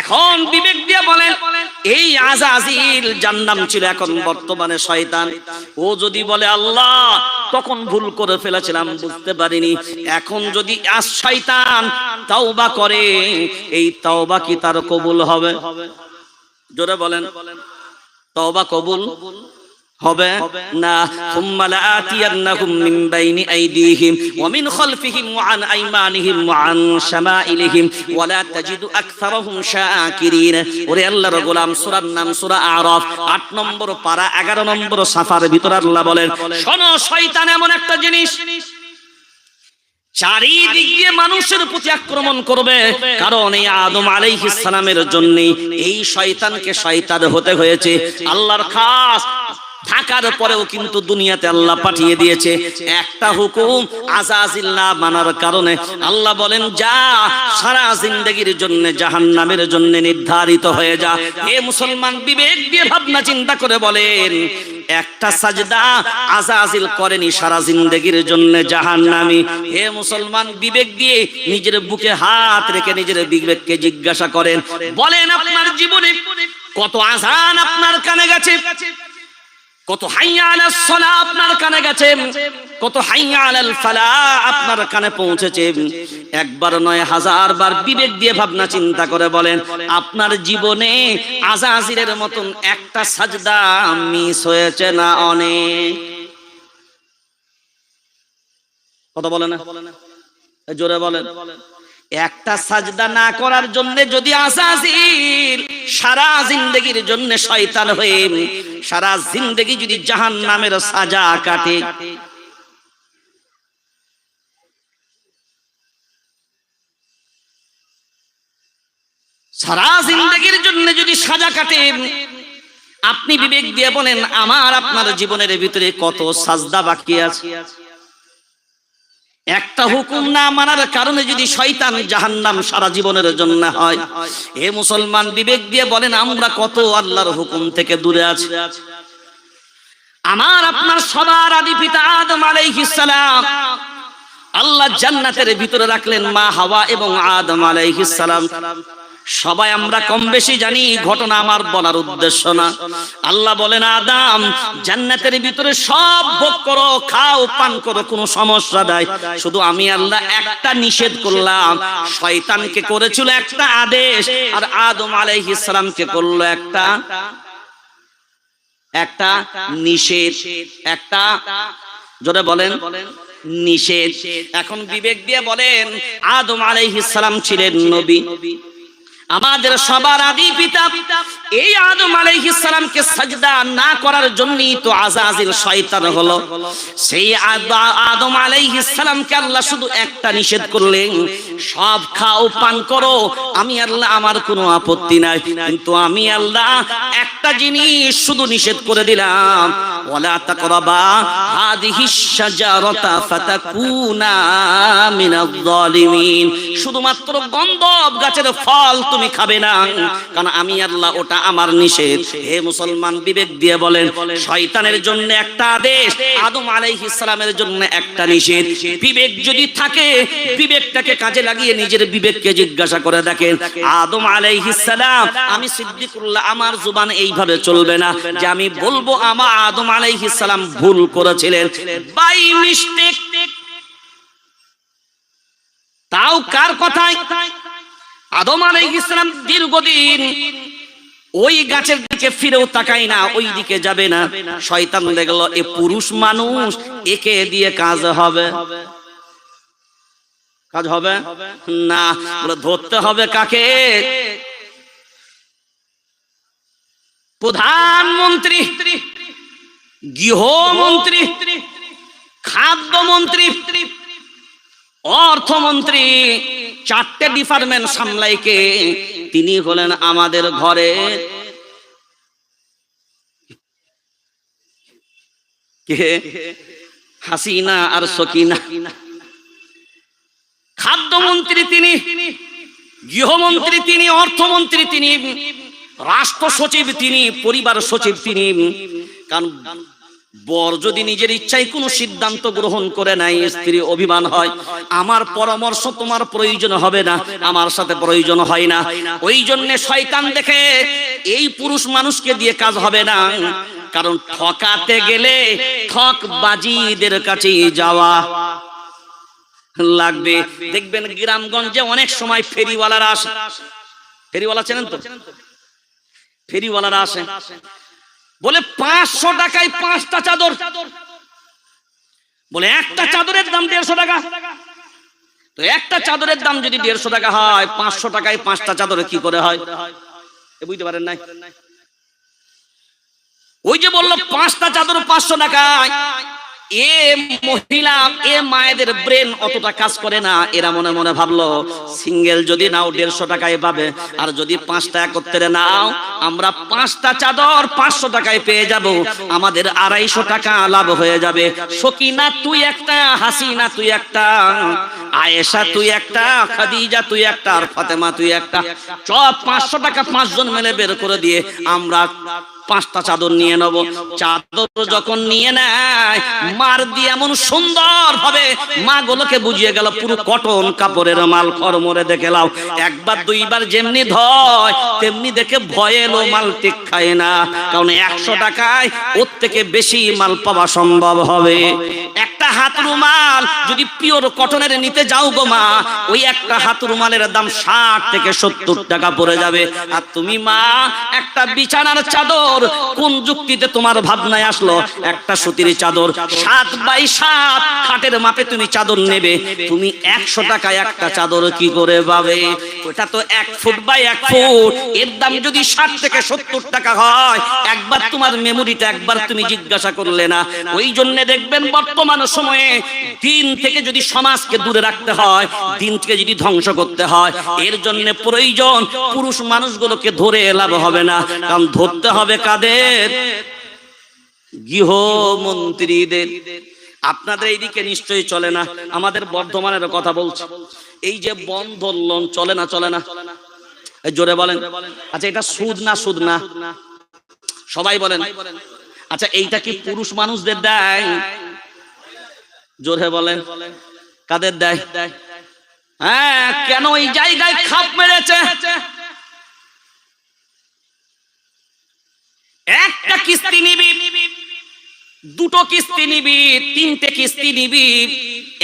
এখন বিবেক দিয়ে বলেন, এই আযাযিল যার নাম ছিল এখন বর্তমানে শয়তান, ও যদি বলে আল্লাহ তখন ভুল করে ফেলেছিলাম, বুঝতে পারিনি, এখন যদি আজ শয়তান তওবা করে, এই তওবা কি তার কবুল হবে? জোরে বলেন, তওবা কবুল হবে না। সুম্মা লাআতিয়ান্নাহুম মিন বাইনি আইদিহিম ওয়া মিন খালফিহিম ওয়া আন আইমানিহিম ওয়া আন শামাইলিহিম ওয়া লা তাজিদু আকসারাহুম শাকিরিন। ওরে আল্লাহর গোলাম, সূরার নাম সূরা আরাফ, 8 নম্বর পারা 11 নম্বর সাফার ভিতর আল্লাহ বলেন, শোনো, শয়তান এমন একটা জিনিস, চারিদিক দিয়ে মানুষের প্রতি আক্রমণ করবে, কারণ এই আদম আলাইহিস সালামের জন্য এই শয়তানকে শয়তান হতে হয়েছে। আল্লাহর খাস থাকার পরেও কিন্তু দুনিয়াতে আল্লাহ পাঠিয়ে দিয়েছে একটা হুকুম, আযাযিল না মানার কারণে আল্লাহ বলেন, যা সারা জিন্দেগীর জন্য জাহান্নামের জন্য নির্ধারিত হয়ে যা। হে মুসলমান, বিবেক দিয়ে ভাবনা চিন্তা করে বলেন, একটা সাজদা আযাযিল করেনি, সারা জিন্দেগীর জন্য জাহান্নামী। হে মুসলমান, বিবেক দিয়ে নিজের বুকে হাত রেখে নিজের বিবেককে জিজ্ঞাসা করেন, বলেন আপনার জীবনে কত আযান আপনার কানে গেছে, কত হাইয়া আলাস সালাহ আপনার কানে গেছে, কত হাইয়া আলাল ফালাহ আপনার কানে পৌঁছেছে? একবার নয়, হাজার বার বিবেক দিয়ে ভাবনা চিন্তা করে বলেন, আপনার জীবনে আযাযিলের মতন একটা সাজদা মিস হয়েছে না অনেক? কথা বলে না? জোরে বলেন। একটা সাজদা না করার জন্য যদি আযাজিল সারা জিন্দেগীর জন্য শয়তান হয়ে সারা জিন্দেগী যদি জাহান্নামের সাজা কাটে, সারা জিন্দেগীর জন্য যদি সাজা কাটে, আপনি বিবেক দিয়ে বলেন আমার আপনার জীবনের ভিতরে কত সাজদা বাকি আছে? একটা হুকুম না মানার কারণে যদি শয়তান জাহান্নাম সারা জীবনের জন্য হয়, এ মুসলমান বিবেক দিয়ে বলেন আমরা কত আল্লাহর হুকুম থেকে দূরে আছি। আমার আপনার সবার আদি পিতা আদম আলাইহিস সালাম আল্লাহ জান্নাতের ভিতরে রাখলেন মা হাওয়া এবং আদম আলাইহিস সালাম। সবাই আমরা কম বেশি জানি, ঘটনা আমার বলার উদ্দেশ্য না। আল্লাহ বলেন আদম জান্নাতের ভিতরে সব ভোগ করো, খাও, পান করো, কোনো সমস্যা নাই, শুধু আমি আল্লাহ একটা নিষেধ করলাম। শয়তানকে করেছিল একটা আদেশ, আর আদম আলাইহিস সালামকে করলো একটা নিষেধ। একটা জোরে বলেন নিষেধ। এখন বিবেক দিয়ে বলেন আদম আলাইহিস সালাম ছিলেন নবী, আমাদের সবার আদি পিতা। এই আদম আলাইহিস সালামকে সাজদা না করার জন্যই তো আযাজিল শয়তান হলো। সেই আদম আলাইহিস সালামকে আল্লাহ শুধু একটা নিষেধ করলেন, সব খাও, পান করো, আমি আল্লাহ আমার কোনো আপত্তি নাই, কিন্তু আমি আল্লাহ একটা জিনিস শুধু নিষেধ করে দিলাম, ওয়ালা তাকরাবা হাদিহিশ শাজারাতা ফাতাকুনা মিনাজ জালিমিন। শুধুমাত্র গন্ধব গাছের ফল তুমি খাবে না, কারণ আমি আল্লাহ ওটা আমার নিষেধ। হে মুসলমান বিবেক দিয়ে বলেন শয়তানের জন্য একটা আদেশ, আদম আলাইহিস সালামের জন্য একটা নিষেধ। বিবেক যদি থাকে বিবেকটাকে কাজে লাগিয়ে নিজের বিবেককে জিজ্ঞাসা করে দেখেন, আদম আলাইহিস সালাম, আমি সিদ্দিকুল্লাহ, আমার জবান এইভাবে চলবে না যে আমি বলবো আমার আদম আলাইহিস সালাম ভুল করেছিলেন, বাই মিস্টেক। তাও কার কথায়? আদম আলাইহিস সালাম দীর্ঘদিন ওই গাছের দিকে ফিরেও তাকায় না, ওই দিকে যাবে না। শয়তান দেখলো এ পুরুষ মানুষ, একে দিয়ে কাজ হবে না, বলে ধরতে হবে কাকে? প্রধানমন্ত্রী, গৃহমন্ত্রী, খাদ্যমন্ত্রী, অর্থমন্ত্রী, চারটে ডিপার্টমেন্ট সামলাই কে? তিনি হলেন আমাদের ঘরে কে? হাসিনা আর সকিনা। খাদ্যমন্ত্রী তিনি, গৃহমন্ত্রী তিনি, অর্থমন্ত্রী তিনি, রাষ্ট্র সচিব তিনি, পরিবার সচিব তিনি। কারণ বর যদি নিজের ইচ্ছায় কোনো সিদ্ধান্ত গ্রহণ করে নাই, স্ত্রী অভিমান হয়, আমার পরামর্শ তোমার প্রয়োজন হবে না, আমার সাথে প্রয়োজন হয় না, ওই জন্য শয়তান দেখে এই পুরুষ মানুষকে দিয়ে কাজ হবে না, কারণ ঠকাতে গেলে ঠকবাজিদের কাছে যাওয়া লাগবে। দেখবেন গ্রামগঞ্জে অনেক সময় ফেরিওয়ালারা আসে, ফেরিওয়ালা চেনেন তো? ফেরিওয়ালারা আসে, বলে 500 টাকায় 5টা চাদর, বলে একটা চাদরের দাম 150 টাকা। তো একটা চাদরের দাম যদি 150 টাকা হয়, 500 টাকায় 5টা চাদরে কি করে হয়? বুঝতে পারেন নাই? ওই যে বললো 5টা চাদর 500 টাকায়, এ মহিলা, এ মায়েদের ব্রেন অতটা কাজ করে না। এরা মনে মনে ভাবলো সিঙ্গেল যদি নাও 150 টাকায় পাবে, আর যদি 5টা একত্রে নাও আমরা 5টা চাদর 500 টাকায় পেয়ে যাব, আমাদের 250 টাকা লাভ হয়ে যাবে। সকিনা তুই একটা, হাসিনা তুই একটা, আয়েশা তুই একটা, খাদিজা তুই একটা, আর ফাতেমা তুই একটা, সব 500 টাকা 5 জন মিলে বের করে দিয়ে আমরা 5টা চাদর নিয়ে নেব। চাদর যখন নিয়ে নেয়, মার দিয়ে এমন সুন্দর ভাবে মা গুলোকে বুঝিয়ে গেল পুরো কটন কাপড়ের মাল, খরমরে দেখে লাও, একবার দুইবার যেমনি ধয় তেমনি দেখে ভয়ে লো মাল টিক খায় না, কারণ 100 টাকায় ওর থেকে বেশি মাল পাওয়া সম্ভব হবে। একটা হাত রুমাল যদি পিওর কটনের নিতে যাও গো মা, ওই একটা হাত রুমালের দাম 60 থেকে 70 টাকা পড়ে যাবে। আর তুমি মা একটা বিছানার চাদর কোন যুক্তিতে তোমার ভাবনায় আসলো একটা সুতির চাদর 7 বাই 7 খাটের মাপে তুমি চাদর নেবে, তুমি 100 টাকায় একটা চাদর কি করে পাবে? ওটা তো 1 ফুট বাই 1 ফুট, এর দাম যদি 60 থেকে 70 টাকা হয়, একবার তোমার মেমোরিটা একবার তুমি জিজ্ঞাসা করলে না? ওই জন্য দেখবেন বর্তমান সময়ে দিন থেকে যদি সমাজকে দূরে রাখতে হয়, দিন থেকে যদি ধ্বংস করতে হয়, এর জন্য প্রয়োজন পুরুষ মানুষগুলোকে ধরে লাভ হবে না, কারণ ধরতে হবে কাদের? গৃহমন্ত্রীদের। আপনাদের এইদিকে নিশ্চয়ই চলে না, আমাদের বর্ধমানের কথা বলছি। এই যে বন্ধন লোন চলে না, চলে না? জোরে বলেন। আচ্ছা এটা সুদ না সুদ না? সবাই বলেন। আচ্ছা এইটা কি পুরুষ মানুষদের দেয়? জোরে বলেন। কাদের দেয়? হ্যাঁ, কেন এই জায়গায় খাপ মেরেছে? একটা কিস্তি নিবি, দুটো কিস্তি নিবি, তিনটে কিস্তি নিবি,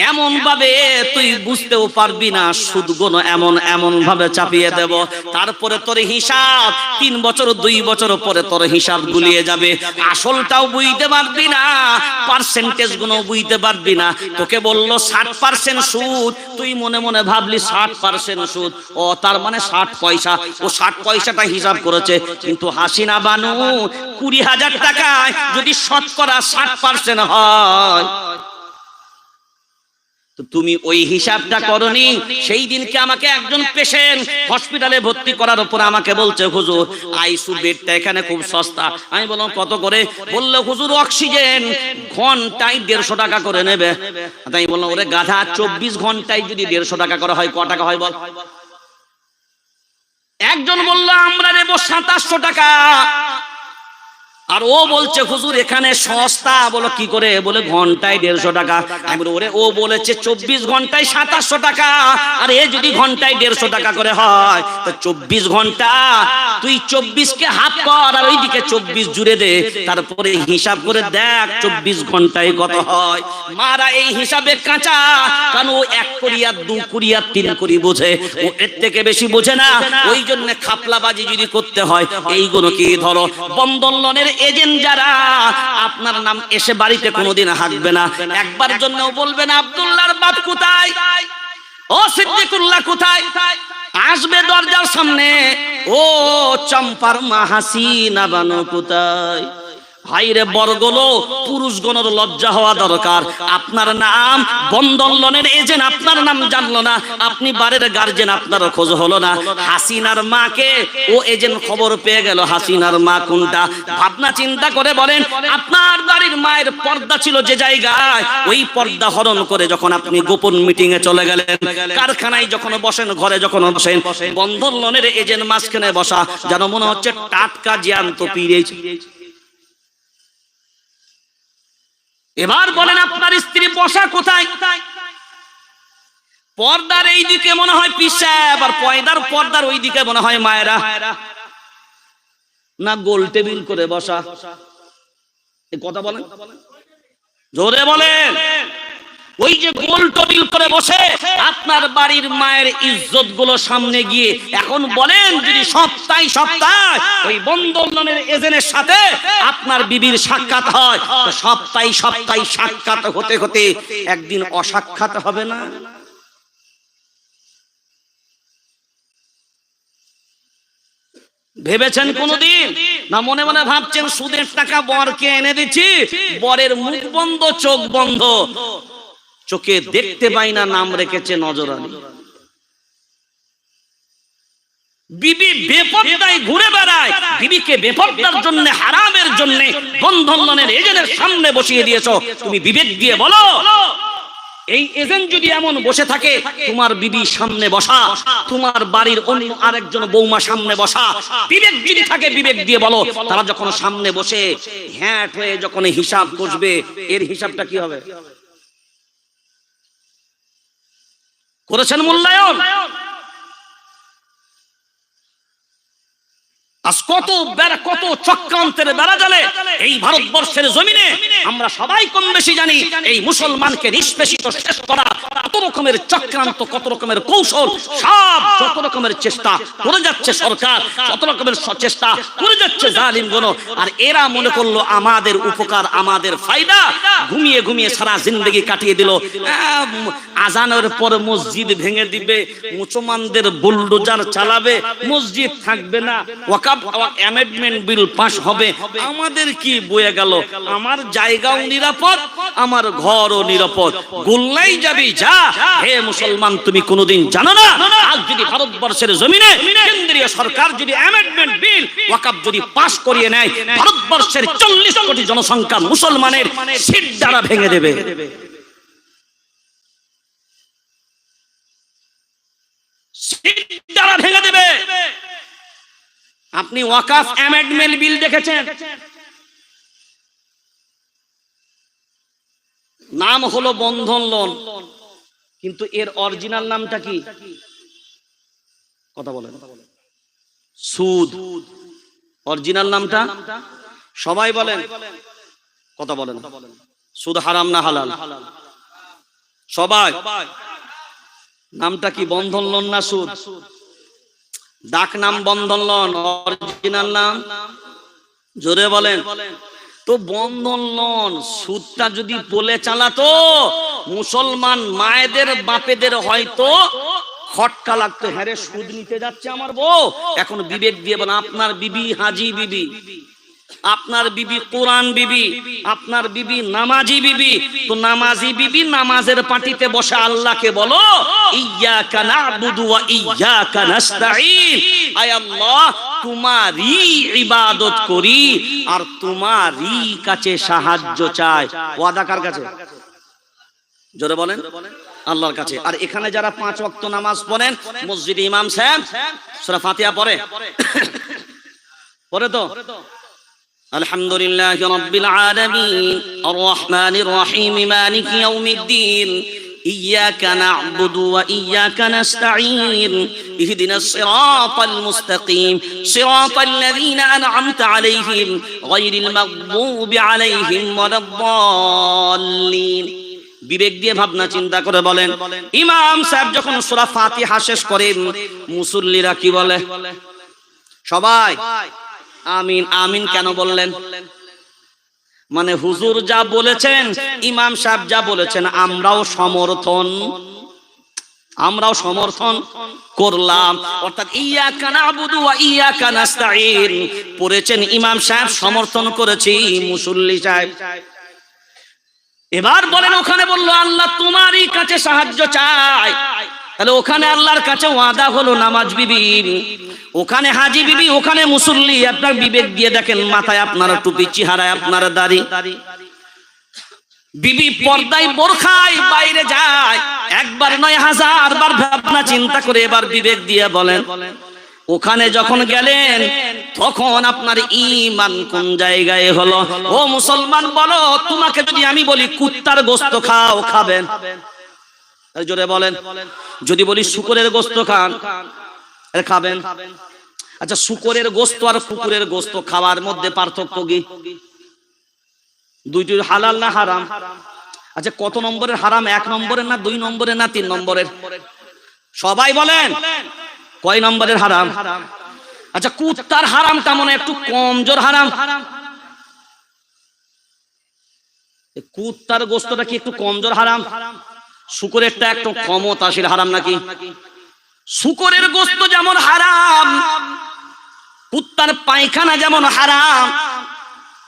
এমন ভাবে তুই বুঝতেও পারবি না সুদগুলো এমন এমন ভাবে চাপিয়ে দেব, তারপরে তোর হিসাব 3 বছর 2 বছর পরে তোর হিসাব গুলিয়ে যাবে, আসলটাও বুঝতে পারবি না, পার্সেন্টেজ গুলো বুঝতে পারবি না। তোকে বললো 60% সুদ, তুই মনে মনে ভাবলি 60% সুদ, ও তার মানে 60 পয়সা, ও 60 পয়সাটা হিসাব করেছে। কিন্তু হাসিনা বানু 20,000 টাকায় যদি শতকরা 60% হয়, তো তুমি ওই হিসাবটা করনি। সেই দিনকে আমাকে একজন পেশেন্ট হসপিটালে ভর্তি করার উপর আমাকে বলছে, হুজুর আইসিইউ বেডটা এখানে খুব সস্তা। আমি বললাম কত করে? বললো হুজুর অক্সিজেন ঘন্টায় 150 টাকা করে নেবে। আমি বললাম ওরে গাধা, 24 ঘন্টায় যদি 150 টাকা করে হয় ক টাকা হয় বল? একজন বললো আমরা নেব 2700 টাকা, আর ও বলছে হুজুর এখানে সস্তা। বলো কি করে? বলে ঘন্টায় 150 টাকা। আমি বলি ওরে ও বলেছে 24 ঘন্টায় 2700 টাকা, আর এ যদি ঘন্টায় 150 টাকা করে হয়, তো 24 ঘন্টা তুই 24 কে হাফ কর আর ওইদিকে 24 জুড়ে দে, তারপরে হিসাব করে দেখ 24 ঘন্টায় কত হয়। মারা এই হিসাবে কাঁচা, কারণ ও 1 কোটি আর 2 কোটি আর 3 কোটি বোঝে, ও এর থেকে বেশি বোঝে না। ওই জন্য খাপলাবাজি যদি করতে হয় এইগুলো কি ধরো বন্ধন লোনের এজেন্ট যারা, আপনার নাম এসে বাড়িতে কোনোদিন হাঁকবে না, একবার জন্য বলবে না আব্দুল্লাহর বাপ কোথায়, ও সিদ্দিকুল্লাহ কোথায়, আসবে দরজার সামনে, ও চম্পার মা হাসিনা বানু কোথায়। ভাইরে বড়গুলো পুরুষগণের লজ্জা হওয়া দরকার। আপনার নাম বন্ধন লোনের এজেন্ট, আপনার নাম জানলো না, আপনি বাড়ির গার্জেন, আপনার খোঁজ হলো না। হাসিনার মাকে ও এজেন্ট খবর পেয়ে গেল হাসিনার মা কোনটা। ভাবনা চিন্তা করে বলেন, আপনার বাড়ির মায়ের পর্দা ছিল যে জায়গায়, ওই পর্দা হরণ করে যখন আপনি গোপন মিটিং এ চলে গেলেন, কারখানায় যখন বসেন, ঘরে যখন বসেন, বন্ধন লোনের এজেন্ট মাঝখানে বসা, যেন মনে হচ্ছে টাটকা জ্যান্ত পিরেছে। এবার বলেন আপনার স্ত্রী বসা কোথায়? পর্দার এই দিকে মনে হয় পিসাব, আর পর্দার ওই দিকে মনে হয় মায়েরা, না গোল টেবিল করে বসা। এই কথা বলেন, জোরে বলেন। ওই যে গোল টেবিল করে বসে আপনার বাড়ির মায়ের ইজ্জত গুলো সামনে গিয়ে, এখন বলেন যদি সপ্তাহে ওই বন্ধন লোনের এজেন্টের সাথে আপনার বিবির সাক্ষাৎ হয়, তো সপ্তাহে সাক্ষাৎ হতে হতে একদিন অসাক্ষাৎ হবে না? ভেবেছেন কোনদিন? না মনে মনে ভাবছেন সুদের টাকা বরকে এনে দিচ্ছি, বরের মুখ বন্ধ চোখ বন্ধ, চোখে দেখতে পাই না, নাম রেখেছে নজরানি। বিবি বেপরদায় ঘুরে বেড়ায়, বিবিকে বেপরদার জন্য, হারামের জন্য বন্ধন লোনের এজেন্টের সামনে বসিয়ে দিয়েছো। তুমি বিবেক দিয়ে বলো, এই এজেন্ট যদি এমন বসে থাকে, তোমার বিবি সামনে বসা, তোমার বাড়ির অন্য আরেকজন বৌমা সামনে বসা, বিবেক যদি থাকে বিবেক দিয়ে বলো, তারা যখন সামনে বসে হ্যাট হয়ে যখন হিসাব কষবে, এর হিসাবটা কি হবে? করেছেন মূল্যায়ন? আজ কত চক্রান্তের বেড়া জালে এই ভারতবর্ষের জমিনে আমরা সবাই কম বেশি জানি এই মুসলমানকে নিষ্পেষিত শেষ করা কত রকমের চক্রান্ত, কত রকমের কৌশল, সব যত রকমের চেষ্টা করে যাচ্ছে সরকার, কত রকমের চেষ্টা করে যাচ্ছে জালিমগুলো। আর এরা মনে করলো আমাদের উপকার, আমাদের ফায়দা, ঘুমিয়ে ঘুমিয়ে সারা জিন্দগি কাটিয়ে দিল। আজানের পর মসজিদ ভেঙে দিবে, মুসলমানদের বুলডোজার চালাবে, মসজিদ থাকবে না, ওয়াকাফ অ্যামেন্ডমেন্ট বিল পাস হবে। আমাদের কি বয়ে গেল? আমার জায়গাও নিরাপদ, আমার ঘরও নিরাপদ, গোল্লাই যাবি যা। হে মুসলমান, তুমি কোনোদিন জানো না আজ যদি ভারতবর্ষের জমিনে কেন্দ্রীয় সরকার যদি অ্যামেন্ডমেন্ট বিল ওয়াকাফ যদি পাস করিয়ে নেয়, ভারতবর্ষের 40 কোটি জনসংখ্যা মুসলমানের সিট দ্বারা ভেঙে দেবে। সিট দ্বারা ভেঙে দেবে। আপনি ওয়াকাফ অ্যামেন্ডমেন্ট বিল দেখেছেন? নাম হলো বন্ধন লোন, কিন্তু এর অরিজিনাল নামটা কি? কথা বলেন। সুদ। অরিজিনাল নামটা সবাই বলেন, কথা বলেন। সুদ হারাম না হালাল? সবাই নামটা কি? বন্ধন লোন না সুদ? ডাক নাম বন্ধন লোন, অরিজিনাল নাম জোরে বলেন। তো বন্ধন লোন সুদটা যদি বলে চালাতো, মুসলমান মায়েদের বাপেদের হয়তো খটকা লাগতো, হ্যাঁ রে সুদ নিতে যাচ্ছে আমার বউ। এখন বিবেক দিয়ে বলেন, আপনার বিবি হাজি বিবি, আপনার বিবি কোরআন বিবি, আপনার বিবি নামাজি বিবি। তো নামাজি বিবি নামাজের পাটিতে বসে আল্লাহকে বলো, ইয়্যাকা না'বুদু ওয়া ইয়্যাকা নাস্তাঈন, আয় আল্লাহ তোমারই ইবাদত করি আর তোমারই কাছে সাহায্য চাই। ওয়াদা কার কাছে? জোরে বলেন, আল্লাহর কাছে। আর এখানে যারা 5 ওয়াক্ত নামাজ পড়েন, মসজিদে ইমাম সাহেব সূরা ফাতিহা পড়ে, পড়ে তো আলহামদুলিল্লাহি রাব্বিল আলামিন আর রহমানির রহিম মালিকি ইয়াউমিদ্দিন ইয়্যাকা না'বুদু ওয়া ইয়্যাকা নাস্তাঈন ইহদিনাস সিরাতাল মুস্তাকিম সিরাতাল লাযীনা আন'আমতা আলাইহিম গায়রিল মাগদুবি আলাইহিম ওয়ালাদ-দাল্লিন। বিবেক দিয়ে ভাবনা চিন্তা করে বলেন, ইমাম সাহেব যখন সূরা ফাতিহা শেষ করেন, মুসল্লিরা কি বলে? সবাই আমিন। আমিন কেন বললেন? মানে হুজুর যা বলেছেন, ইমাম সাহেব যা বলেছেন, আমরাও সমর্থন করলাম। অর্থাৎ ইয়্যাকা না'বুদু ওয়া ইয়্যাকা নাস্তাঈন পড়েছেন ইমাম সাহেব, সমর্থন করেছি মুসল্লি সাহেব। এবার বলেন, ওখানে বললো আল্লাহ তোমারই কাছে সাহায্য চাই, তাহলে ওখানে আল্লাহর কাছে ওয়াদা হলো নামাজ বিবি, ওখানে হাজি বিবি, ওখানে মুসল্লি। আপনার বিবেক দিয়ে দেখেন, মাথায় আপনার টুপি, চেহারায় আপনার দাড়ি, বিবি পর্দায় বোরখায় বাইরে যায়, একবার নয় 1000 বার ভাবনা চিন্তা করে এবার বিবেক দিয়ে বলেন, ওখানে যখন গেলেন তখন আপনার ঈমান কোন জায়গায় হলো? ও মুসলমান বলো, তোমাকে যদি আমি বলি কুত্তার গোশত খাও, খাবেন? জোরে বলেন। যদি বলি শুকরের গোশত খান, খাবেন? আচ্ছা, শুকরের গোশত আর কুকুরের গোশত খাওয়ার মধ্যে পার্থক্য কি? দুইটি হালাল না হারাম? আচ্ছা, কত নম্বরের হারাম? 1 নম্বরের না 2 নম্বরের না 3 নম্বরের? সবাই বলেন, কয় নম্বরের হারাম? আচ্ছা, কুত্তার হারামটা মনে একটু কমজোর হারাম। কুত্তার গোশতটা কি একটু কমজোর হারাম? শুকরেরটা একটু ক্ষমতাশীল হারাম নাকি? শুকরের গোশত যেমন হারাম, কুত্তার পায়খানা যেমন হারাম,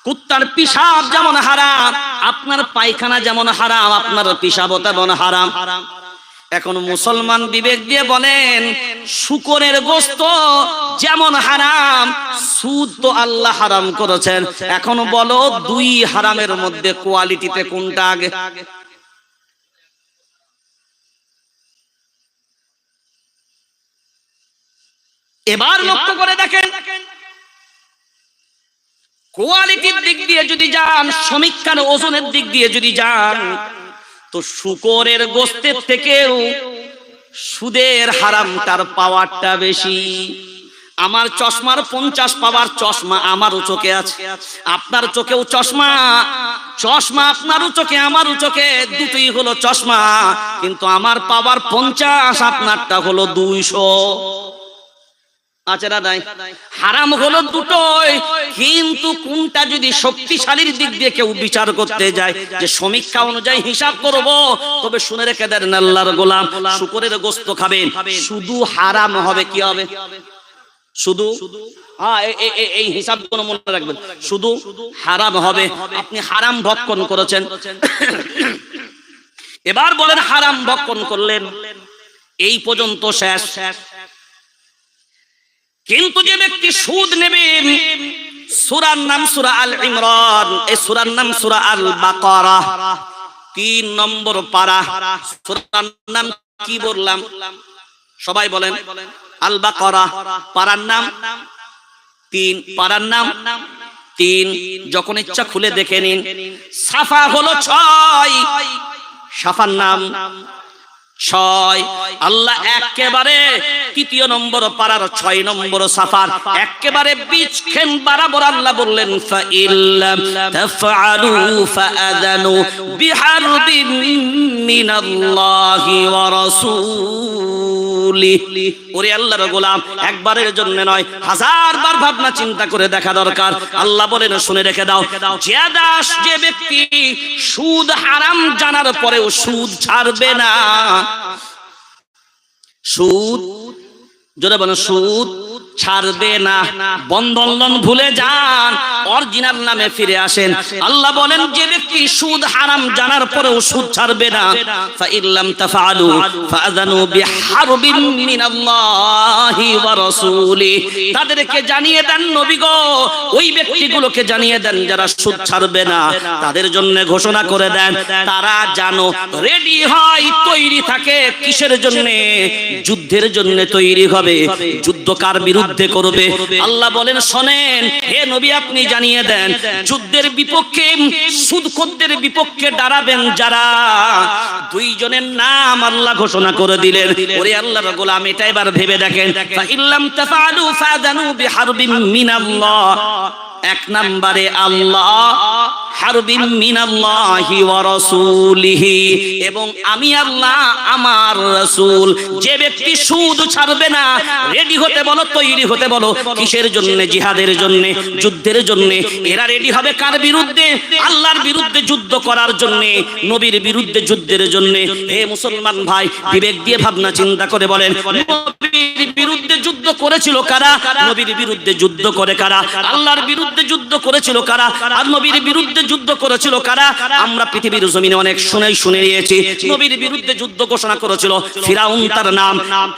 কুত্তার পিশাব যেমন হারাম, আপনার পায়খানা যেমন হারাম, আপনার পিশাবও তেমন হারাম। এখন মুসলমান বিবেক দিয়ে বলেন, শুকরের গোশত যেমন হারাম, সুদ তো আল্লাহ হারাম করেছেন। এখন বলো, 2 হারামের মধ্যে কোয়ালিটিতে কোনটা আগে? এবার লক্ষ্য করে দেখেন, কোয়ালিটির দিক দিয়ে যদি যান, সমীক্ষার ওজনের দিক দিয়ে যদি যান, তো শুকরের গোশতের থেকেও সুদের হারামটার পাওয়ারটা বেশি। আমার চশমার 50 পাওয়ার চশমা আমারও চোখে আছে, আপনার চোখেও চশমা, চশমা আপনারও চোখে আমারও চোখে, দুটোই হলো চশমা, কিন্তু আমার পাওয়ার 50, আপনারটা হলো 200। আছে না নাই? হারাম হলো দুটোই, কিন্তু কোনটা যদি শক্তিশালীর দিক দিয়ে কেউ বিচার করতে যায়, যে সমীক্ষা অনুযায়ী হিসাব করব, তবে শুনে রেখে দেন আল্লাহর গোলাম, শুকরের গোশত খাবেন, শুধু হারাম হবে। কি হবে? শুধু, হ্যাঁ, এই হিসাব কোন মনে রাখবেন, শুধু হারাম হবে। আপনি হারাম ভক্ষণ করেছেন, এবার বলেন হারাম ভক্ষণ করলেন, এই পর্যন্ত শেষ। কিন্তু যে ব্যক্তি সুদ নেবে, সূরার নাম সূরা আল ইমরান, এই সূরার নাম সূরা আল বাকারা, 3 নম্বর পারা। সূরার নাম কি বললাম? সবাই বলেন, আল বাকারা। পারার নাম 3, পারার নাম 3। যখন ইচ্ছা খুলে দেখে নিন। সাফা হলো 6, সাফার নাম 6। আল্লাহ একেবারে 3 নম্বর পারার 6 নম্বর সাফার একেবারে বিচক্ষণ বরাবর আল্লাহ বললেন, ফাইল্লাম তাফআলু ফাআযানু বিহারবিন মিনাল্লাহি ওয়া রাসূলিহি। ওরে আল্লাহর গোলাম, একবারের জন্য নয়, 1000 বার ভাবনা চিন্তা করে দেখা দরকার। আল্লাহ বলেন, শুনে রেখে দাও, যে ব্যক্তি সুদ হারাম জানার পরেও সুদ ছাড়বে না, সুদ, জোরে বলেন, সুদ ছাড়বে না, বন্ধন লোন ভুলে যান, অরিজিনাল নামে ফিরে আসেন। আল্লাহ বলেন, যে ব্যক্তি সুদ হারাম জানার পরেও সুদ ছাড়বে না, ফাইল্লাম তাফআলু ফাআযানু বিহারবিন মিনাল্লাহি ওয়া রাসূলিহি। তাদেরকে জানিয়ে দেন নবী গো, ওই ব্যক্তিগুলোকে জানিয়ে দেন যারা সুদ ছাড়বে না, তাদের জন্য ঘোষণা করে দেন, তারা জানো রেডি হয়, তৈরি থাকে কিসের জন্য? যুদ্ধের জন্য তৈরি হবে। যুদ্ধ কার বিরুদ্ধে করবে? আল্লাহ বলেন, শোনেন হে নবী, আপনি জানিয়ে দেন, যুদ্ধের বিপক্ষে, সুদখোরদের বিপক্ষে দাঁড়াবেন যারা, 2 জনের নাম আল্লাহ ঘোষণা করে দিলেন। ওরে আল্লাহর গোলাম, এটা এবার ভেবে দেখেন, ফাইল্লাম তাফআলু ফাআযানু বিহারবিন মিনাল্লাহ। 1 নম্বরে আল্লাহ, হারবিন মিনাল্লাহি ওয়া রাসূলিহি, এবং আমি আল্লাহ, আমার রাসূল। যে ব্যক্তি সুদ ছাড়বে না, রেডি হতে বলো, তৈরি হতে বলো। কিসের জন্য? জিহাদের জন্য, যুদ্ধের জন্য। এরা রেডি হবে কার বিরুদ্ধে? আল্লাহর বিরুদ্ধে যুদ্ধ করার জন্য, নবীর বিরুদ্ধে যুদ্ধের জন্য। হে মুসলমান ভাই, বিবেক দিয়ে ভাবনা চিন্তা করে বলেন, নবীর বিরুদ্ধে যুদ্ধ করেছিল কারা? নবীর বিরুদ্ধে যুদ্ধ করে কারা? আল্লাহর বিরুদ্ধে যুদ্ধ করেছিল কারা? আর নবীর বিরুদ্ধে যুদ্ধ করেছিল কারা? আমরা পৃথিবীর জমিনে অনেক শুনে নিয়েছি। নবীর বিরুদ্ধে যুদ্ধ ঘোষণা করেছিল ফিরাউন তার নাম,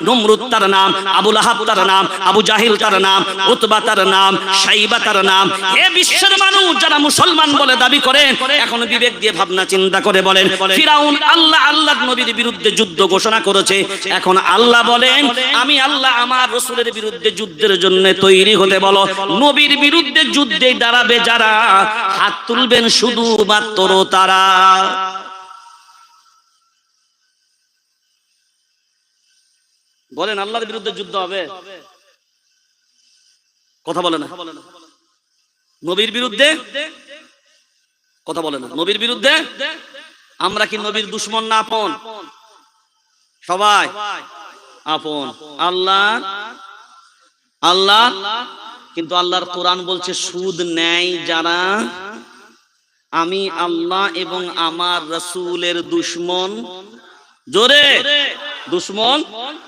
নমরুদ তার নাম, আবু লাহাব তার নাম, আবু জাহিল তার নাম, উতবা তার নাম, শাইবা তার নাম। হে বিশ্বের মানুষ যারা মুসলমান বলে দাবি করেন, এখন বিবেক দিয়ে ভাবনা চিন্তা করে বলেন, ফিরাউন আল্লাহর নবীর বিরুদ্ধে যুদ্ধ ঘোষণা করেছে। এখন আল্লাহ বলেন, আমি আল্লাহ আমার রাসূলের বিরুদ্ধে যুদ্ধের জন্য তৈরি হতে বলো। নবীর বিরুদ্ধে যুদ্ধে দাঁড়াবে যারা, হাত তুলবেন শুধুমাত্র তারা। বলেন, আল্লাহর বিরুদ্ধে যুদ্ধ হবে? কথা বলে না। নবীর বিরুদ্ধে কথা বলে না। নবীর বিরুদ্ধে আমরা কি নবীর দুশমন না আপন? সবাই আপন। আল্লাহ কিন্তু আল্লাহর কোরআন বলছে, সুদ নেয় যারা, আমি আল্লাহ এবং আমার রাসূলের দুশমন, জোরে দুশমন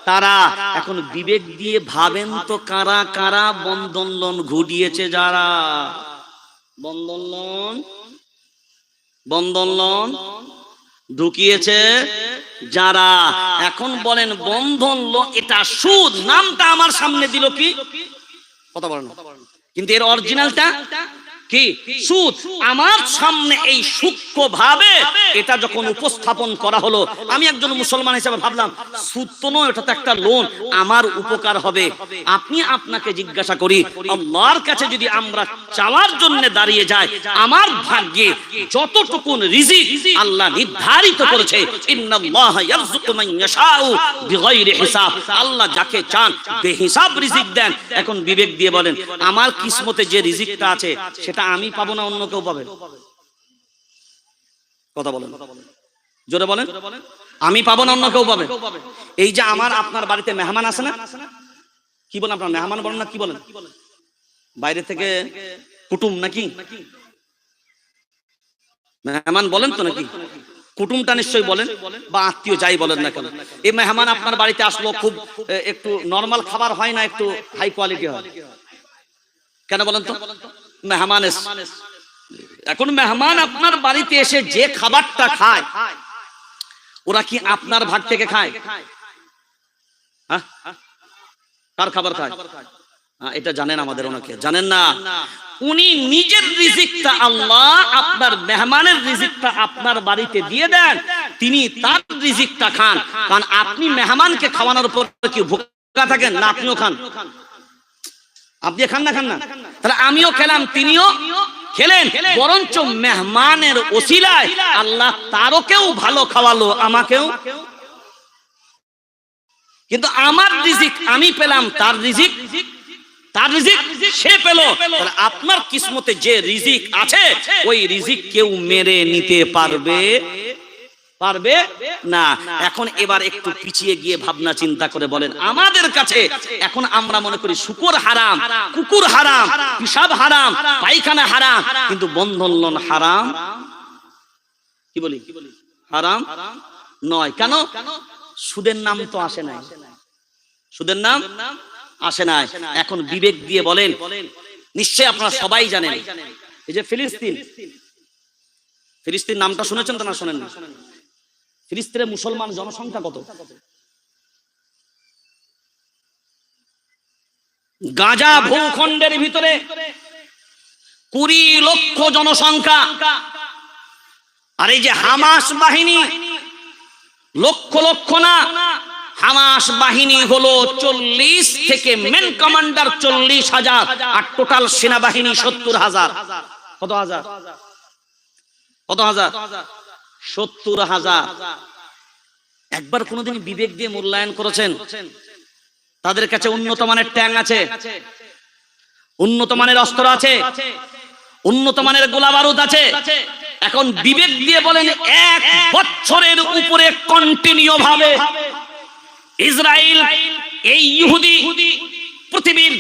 তারা। এখন বিবেক দিয়ে ভাবেন তো, কারা কারা বন্ধন লোন ঘুরিয়েছে? যারা বন্ধন লোন ঢুকিয়েছে যারা। এখন বলেন, বন্ধন লোন এটা সুদ, নামটা আমার সামনে দিল কি? কথা বলেন, কিন্তু এর অরিজিনালটা কি সুদ। আমার সামনে এই সূক্ষ্ম ভাবে এটা যখন উপস্থাপন করা হলো, আমি একজন মুসলমান হিসেবে ভাবলাম সুদ তো নয়, এটা তো একটা লোন, আমার উপকার হবে। আপনি আপনাকে জিজ্ঞাসা করি, আল্লাহর কাছে যদি আমরা চাওয়ার জন্য দাঁড়িয়ে যাই, আমার ভাগ্যে যতটুকু রিজিক আল্লাহ নির্ধারিত করেছে, ইন্নাল্লাহা ইয়ারযুকু মান ইয়াশাউ বিগাইরি হিসাব, আল্লাহ যাকে চান বেহিসাব রিজিক দেন। এখন বিবেক দিয়ে বলেন, আমার কিসমতে যে রিজিকটা আছে সেটা আমি পাবো না অন্য কেউ পাবে? কথা বলেন, জোরে বলেন। আমি পাবো না অন্য কেউ পাবে? এই যে আমার আপনার বাড়িতে মেহমান আসে না, কি বলেন আপনার, মেহমান বলেন না কি বলেন? বাইরে থেকে কুটুম নাকি মেহমান বলেন তো নাকি? কুটুমটা নিশ্চয়ই বলেন, বা আত্মীয় যাই বলেন না কেন। এই মেহমান আপনার বাড়িতে আসলো, খুব একটু নরমাল খাবার হয় না, একটু হাই কোয়ালিটি হয়, কেন বলেন তো? মেহমান এখন মেহমান আপনার বাড়িতে এসে যে খাবারটা খায়, ওরা কি আপনার ভাগ থেকে খায়? কার খাবার খায়? এটা জানেন আমাদের অনেকে জানেন না। উনি নিজের রিজিকটা আল্লাহ আপনার মেহমানের রিজিকটা আপনার বাড়িতে দিয়ে দেন, তিনি তার রিজিকটা খান। কারণ আপনি মেহমানকে খাওয়ানোর পর কি ভোকা থাকেন না? আপনিও খান, আপনি খান না? খান না? তাহলে আমিও খেলাম, তিনিও খেলেন, বরঞ্চ মেহমানের ওসিলায় আল্লাহ তারকেও ভালো খাওয়ালো, আমাকেও। কিন্তু আমার রিজিক আমি পেলাম, তার রিজিক সে পেল। তাহলে আপনার কিসমতে যে রিজিক আছে, ওই রিজিক কেউ মেরে নিতে পারবে না। এখন এবার একটু পিছিয়ে গিয়ে ভাবনা চিন্তা করে বলেন, আমাদের কাছে এখন আমরা মনে করি শুকর হারাম, কুকুর হারাম, পিশাব হারাম, পায়খানা হারাম, কিন্তু বন্ধন লোন হারাম। কি বলি? হারাম নয়। কেন? সুদের নাম তো আসে নাই, সুদের নাম আসে নাই। এখন বিবেক দিয়ে বলেন, নিশ্চয়ই আপনারা সবাই জানেন, এই যে ফিলিস্তিন নামটা শুনেছেন তো না শুনেন না? ফিলিস্তিনের মুসলমান জনসংখ্যা কত? গাজা ভূখণ্ডের ভিতরে 20 লক্ষ জনসংখ্যা। আর এই যে হামাস বাহিনী লক্ষ লক্ষ না, হামাস বাহিনী হলো 40 থেকে মেন কমান্ডার 40,000, আর টোটাল সেনাবাহিনী 70,000। কত হাজার? 70,000। একবার কোনোদিন বিবেক দিয়ে মূল্যায়ন করেছেন? তাদের কাছে উন্নত মানের ট্যাঙ্ক আছে, উন্নত মানের অস্ত্র আছে, উন্নত মানের গোলা বারুদ আছে। এখন বিবেক দিয়ে বলেন, 1 বছরের উপরে কন্টিনিউ ভাবে ইসরায়েল এই ইহুদি পৃথিবীর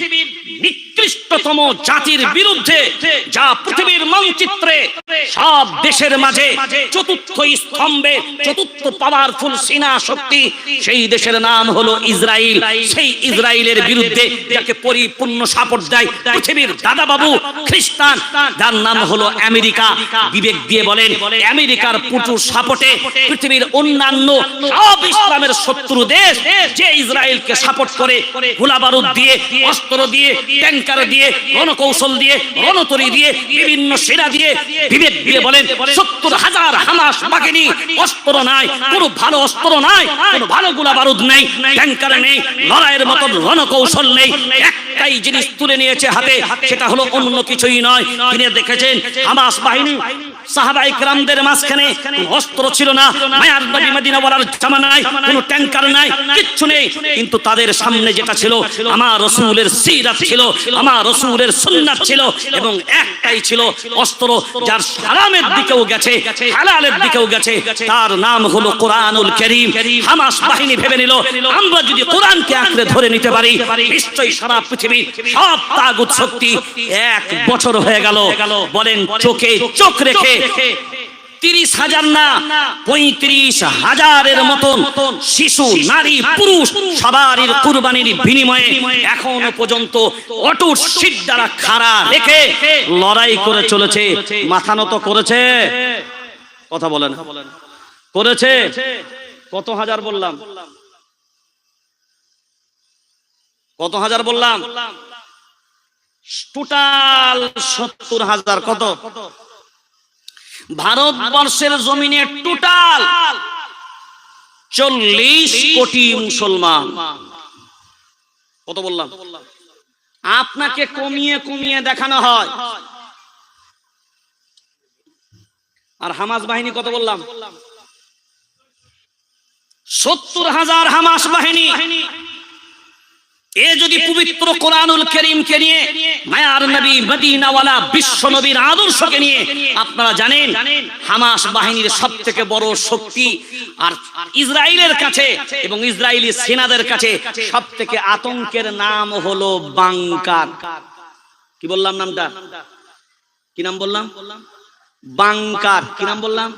নিকৃষ্টতম জাতির বিরুদ্ধে, যা পৃথিবীর মানচিত্রে সব দেশের মাঝে চতুর্থ স্তম্ভে, চতুর্থ পাওয়ারফুল সেনা শক্তি, সেই দেশের নাম হলো ইসরায়েল। সেই ইসরায়েলের বিরুদ্ধে যাকে পরিপূর্ণ সাপোর্ট দেয় পৃথিবীর দাদা বাবু খ্রিস্টান, যার নাম হলো আমেরিকা। বিবেক দিয়ে বলেন, আমেরিকার প্রচুর সাপোর্টে পৃথিবীর অন্যান্য সব ইসলামের শত্রু দেশ যে ইসরায়েলকে সাপোর্ট করে, গোলা বারুদ দিয়ে, অস্ত্র দিয়ে, ট্যাঙ্কার দিয়ে, রণকৌশল দিয়ে, রণতরী দিয়ে, বিভিন্ন সেনা দিয়ে, বিবেক দিয়ে বলেন 70,000 হামাস বাহিনী, অস্ত্র নাই, কোনো ভালো অস্ত্র নাই, কোনো ভালো গোলা বারুদ নেই, ট্যাঙ্কার নেই, লড়াইয়ের মতো রণকৌশল নেই। একটাই জিনিস তুলে নিয়েছে হাতে, সেটা হলো অন্য কিছুই নয়। তিনি দেখেছেন হামাস বাহিনী সাহাবায়ে কেরামদের মাঝখানে অস্ত্র ছিল না, মায়ার নবী মদিনা ওয়ালার জামানায় কোনো ট্যাঙ্কার নাই, কিচ্ছু নেই, কিন্তু তাদের সামনে যেটা ছিল আমার রাসূলের সিরাত ছিল, আমার রাসূলের সুন্নাত ছিল, এবং একটাই ছিল অস্ত্র, যার হারামের দিকেও গেছে, হালালের দিকেও গেছে, তার নাম হলো কোরআনুল কারীম। হামাস বাহিনী ভেবে নিল, আমরা যদি কোরআনকে আঁকড়ে ধরে নিতে পারি, নিশ্চয়ই সারা পৃথিবীর সব তাগুত শক্তি 1 বছর হয়ে গেল। বলেন, চোখে চোখ রেখে 30,000 না 35,000-এর মতন শিশু, নারী, পুরুষ সবারই কুরবানির বিনিময়ে এখনো পর্যন্ত অটুট শীত দ্বারা খাড়া রেখে লড়াই করে চলেছে। মাথা নত করেছে? কথা বলেন, করেছে? কত হাজার বললাম? কত হাজার বললাম? টোটাল 70,000। কত? ভারতবর্ষের জমিনে টোটাল 40 কোটি মুসলমান। কত বললাম? আপনাকে কমিয়ে কমিয়ে দেখানো হয়। আর হামাস বাহিনী কত বললাম? 70,000 হামাস বাহিনী। এ যদি পবিত্র কোরআনুল কারীমকে নিয়ে, মায়ার নবী মদিনাওয়ালা বিশ্ব নবীর আদর্শকে নিয়ে, আপনারা জানেন হামাস বাহিনীর সবথেকে বড় শক্তি আর ইসরায়েলের কাছে এবং ইসরায়েলি সেনাদের কাছে সবথেকে আতঙ্কের নাম হলো বাংকার। কি বললাম নামটা? কি নাম বললাম? বাংকার। কি নাম বললাম?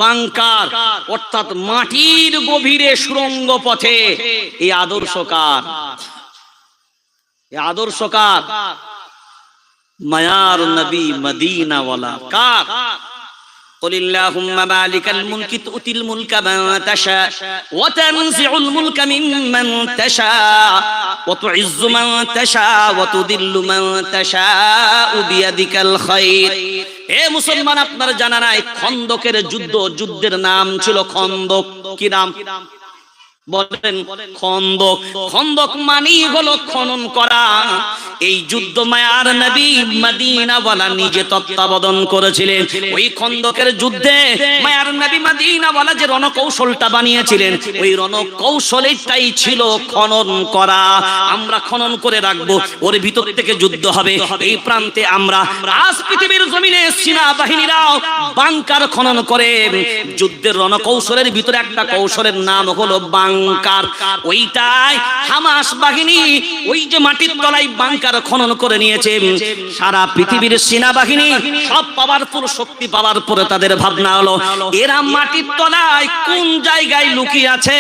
বাংকার, অর্থাৎ মাটির গভীরে সুড়ঙ্গ পথে। এই আদর্শকার, এই আদর্শকার মায়ার নবী মদিনাওয়ালা। কার? قل اللهم مالك الملك تؤتي الملك من تشاء وتنزع الملك ممن تشاء وتعز من تشاء وتذل من تشاء بيدك الخير। এ মুসলমান, আপনারা জানা নাই খন্দকের যুদ্ধ, যুদ্ধের নাম ছিল খন্দক। কি নাম বলেন? খন্দক। খন্দক মানি হলো খনন করা। এই যুদ্ধ মায়ার নবী মদিনাওয়ালা নিজে তত্ত্বাবধান করেছিলেন। ওই খন্দকের যুদ্ধে মায়ার নবী মদিনাওয়ালা যে রণকৌশলটা বানিয়েছিলেন, ওই রণকৌশলটাই ছিল খনন করা। আমরা খনন করে রাখবো, ওর ভিতর থেকে যুদ্ধ হবে। এই প্রান্তে আমরা আজ পৃথিবীর জমিনে সেনাবাহিনীরাও বাংকার খনন করে যুদ্ধের রণকৌশলের ভিতরে একটা কৌশলের নাম হলো বাংকার। ওইটাই হামাস বাহিনী ওই যে মাটির তলায় বাংকার খনন করে নিয়েছে। সারা পৃথিবীর সেনাবাহিনী সব পাওয়ারফুল শক্তি পাওয়ার পরে তাদের ভাবনা হলো এরা মাটির তলায় কোন জায়গায় লুকিয়ে আছে।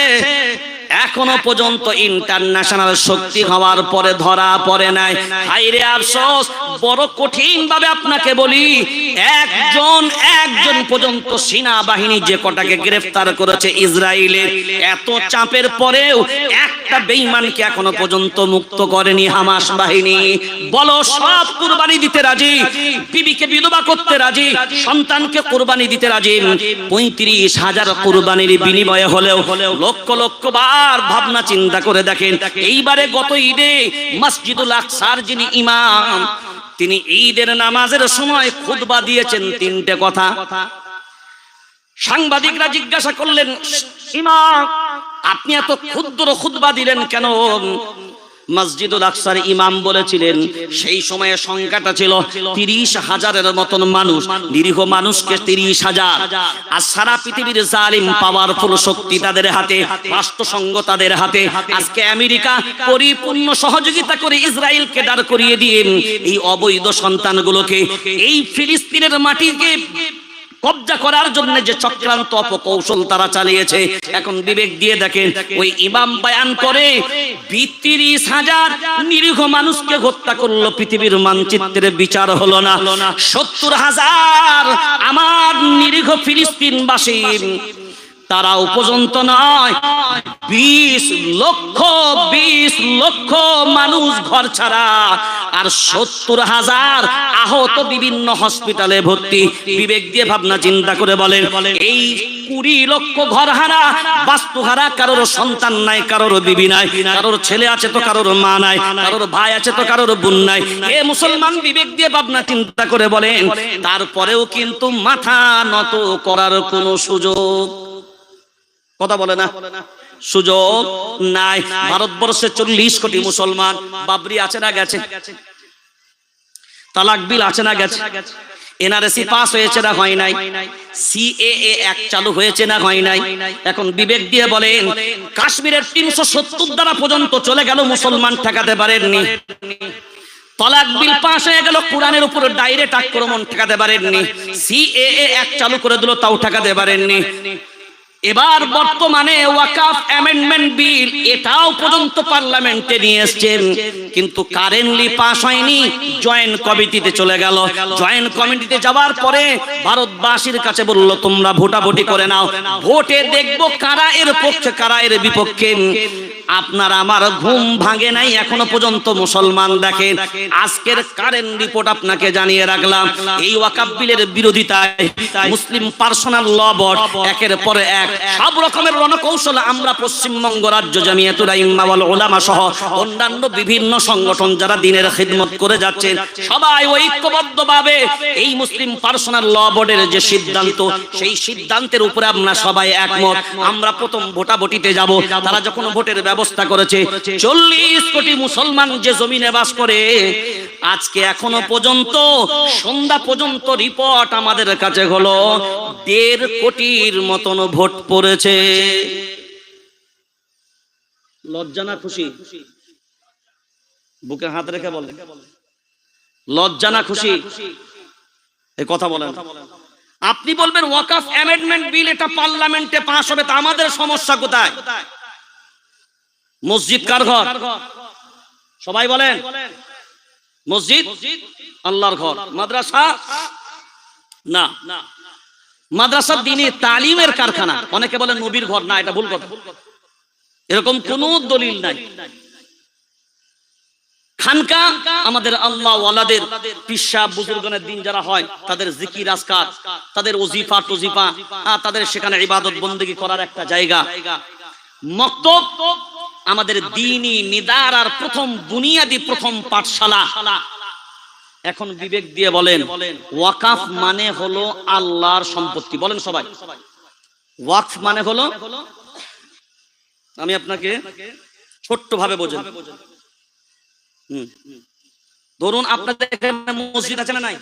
এখনো পর্যন্ত ইন্টারন্যাশনাল শক্তি হওয়ার পরে ধরা পড়ে নাই। হায়রে আফসোস, বড় কঠিন ভাবে আপনাকে বলি, একজন পর্যন্ত সেনাবাহিনী যে কটাকে গ্রেফতার করেছে ইসরায়েলের, এত চাপের পরেও একটা বেঈমানকে এখনো পর্যন্ত মুক্ত করেনি হামাস বাহিনী। বলো, সব কুরবানি দিতে রাজি, বিবিকে বিধবা করতে রাজি, সন্তানকে কুরবানি দিতে রাজি। 35,000 কুরবানির বিনিময়ে হলেও লক্ষ লক্ষ আর ভাবনা চিন্তা করে দেখেন। এইবারে গত ঈদে মসজিদুল আকসার যিনি ইমাম, তিনি ঈদের নামাজের সময় খুতবা দিয়েছেন 3টে কথা। সাংবাদিকরা জিজ্ঞাসা করলেন, ইমাম আপনি এত ক্ষুদ্র খুতবা দিলেন কেন? মসজিদুল আকসার ইমাম বলেছিলেন, সেই সময়ে সংখ্যাটা ছিল 30,000-এর মতন মানুষ, নিরীহ মানুষকে 30,000। আর সারা পৃথিবীর জালিম পাওয়ারফুল শক্তি তাদের হাতে, রাষ্ট্রসংঘ তাদের হাতে। আজকে আমেরিকা পরিপূর্ণ সহযোগিতা করে ইসরায়েলকে দাঁড় করিয়ে দিয়ে এই অবৈধ সন্তানগুলোকে এই ফিলিস্তিনের মাটিকে কবজা করার জন্য যে চক্রান্ত অপকৌশল তারা চালিয়েছে, এখন বিবেক দিয়ে দেখেন। ওই ইমাম বয়ান করে 30,000 নিরীহ মানুষকে হত্যা করলো, পৃথিবীর মানচিত্রে বিচার হলো না। 70,000 আমার নিরীহ ফিলিস্তিনবাসী, তারাও পর্যন্ত নয়, 20 লক্ষ মানুষ ঘর ছাড়া, আর 70,000 আহত বিভিন্ন হসপিটালে ভর্তি। বিবেক দিয়ে ভাবনা চিন্তা করে বলেন, এই 20 লক্ষ ঘর হারা, বাস্তু হারা, কারোর সন্তান নাই, কারোর বিবি নাই, কারোর ছেলে আছে তো কারোর মা নাই, কারোর ভাই আছে তো কারোর বোন নাই। এ মুসলমান, বিবেক দিয়ে ভাবনা চিন্তা করে বলেন, তারপরেও কিন্তু মাথা নত করার কোনো সুযোগ, কথা বলে না, সুযোগ নাই। ভারতবর্ষে 40 কোটি মুসলমান। বাবরি আছে না গেছে? তালাক বিল আছে না গেছে? এনআরসি পাস হয়েছে না হয় নাই? সিএএ এক চালু হয়েছে না হয় নাই? এখন বিবেক দিয়ে বলেন, কাশ্মীরের 370 ধারা পর্যন্ত চলে গেল, মুসলমান ঠেকাতে পারেননি। তালাক বিল পাস হয়ে গেল, কোরআনের উপর ডাইরেক্ট আক্রমণ ঠেকাতে পারেননি। সিএএ এক চালু করে দিল, তাও ঠেকাতে পারেননি। এবার বর্তমানে ওয়াকফ অ্যামেন্ডমেন্ট বিল, এটাও পর্যন্ত পার্লামেন্টে নিয়ে এসেছেন, কিন্তু কারেন্টলি পাস হয়নি, জয়েন্ট কমিটিতে চলে গেল। জয়েন্ট কমিটিতে যাওয়ার পরে ভারতবাসীর কাছে বলল, তোমরা ভোটাভুটি করে নাও, ভোটে দেখবো কারা এর পক্ষে কারা এর বিপক্ষে। আপনার আমার ঘুম ভাঙে নাই এখনো পর্যন্ত মুসলমান। দেখেন আজকের কারেন্ট রিপোর্ট আপনাকে জানিয়ে রাখলাম, এই ওয়াকফ বিলের বিরোধিতায় মুসলিম পার্সোনাল ল বোর্ড একের পর এক সব রকমের রণকৌশল আমরা পশ্চিমবঙ্গ রাজ্য জামিয়াতুল আইম্মা ওয়াল উলামা সহ অন্যান্য বিভিন্ন সংগঠন যারা দ্বীনের খিদমত করে যাচ্ছেন সবাই ঐক্যবদ্ধভাবে এই মুসলিম পার্সোনাল ল বোর্ডের যে সিদ্ধান্ত, সেই সিদ্ধান্তের উপরে আমরা সবাই একমত। আমরা প্রথম ভোটাভুটিতে যাব। তারা যখন ভোটের ব্যবস্থা করেছে 40 কোটি মুসলমান যে জমিনে বাস করে, আজকে এখনো পর্যন্ত সন্ধ্যা পর্যন্ত রিপোর্ট আমাদের কাছে হলো 1.5 কোটির মতন ভোট পড়েছে। লজ্জা না খুশি? বুকে হাত রেখে বলেন, লজ্জা না খুশি? এই কথা বলেন। আপনি বলবেন ওয়াকফ অ্যামেন্ডমেন্ট বিল এটা পার্লামেন্টে পাস হবে, তা আমাদের সমস্যা কোথায়? মসজিদ কার ঘর? সবাই বলেন। মসজিদ আল্লাহর ঘর। মাদ্রাসা না, মাদ্রাসা দ্বীনে তালিমের কারখানা। অনেকে বলেন নবীর ঘর, না এটা ভুল কথা, এরকম কোনো দলিল নাই। খানকা আমাদের আল্লাহ ওয়ালাদের পিসা বুজুর্গনের দিন যারা হয় তাদের জিকির আজকার, তাদের ওজিফা টজিফা, তাদের সেখানে ইবাদত বন্দেগী করার একটা জায়গা। মক্তব আমাদের দ্বীনি নিদারার প্রথম বুনিয়াদি প্রথম পাঠশালা। এখন বিবেক দিয়ে বলেন, ওয়াকফ মানে হলো আল্লাহর সম্পত্তি। বলেন সবাই, ওয়াকফ মানে হলো, আমি আপনাকে ছোট্ট ভাবে বোঝাই। ধরুন আপনাদের এখানে মসজিদ আছে না নাই?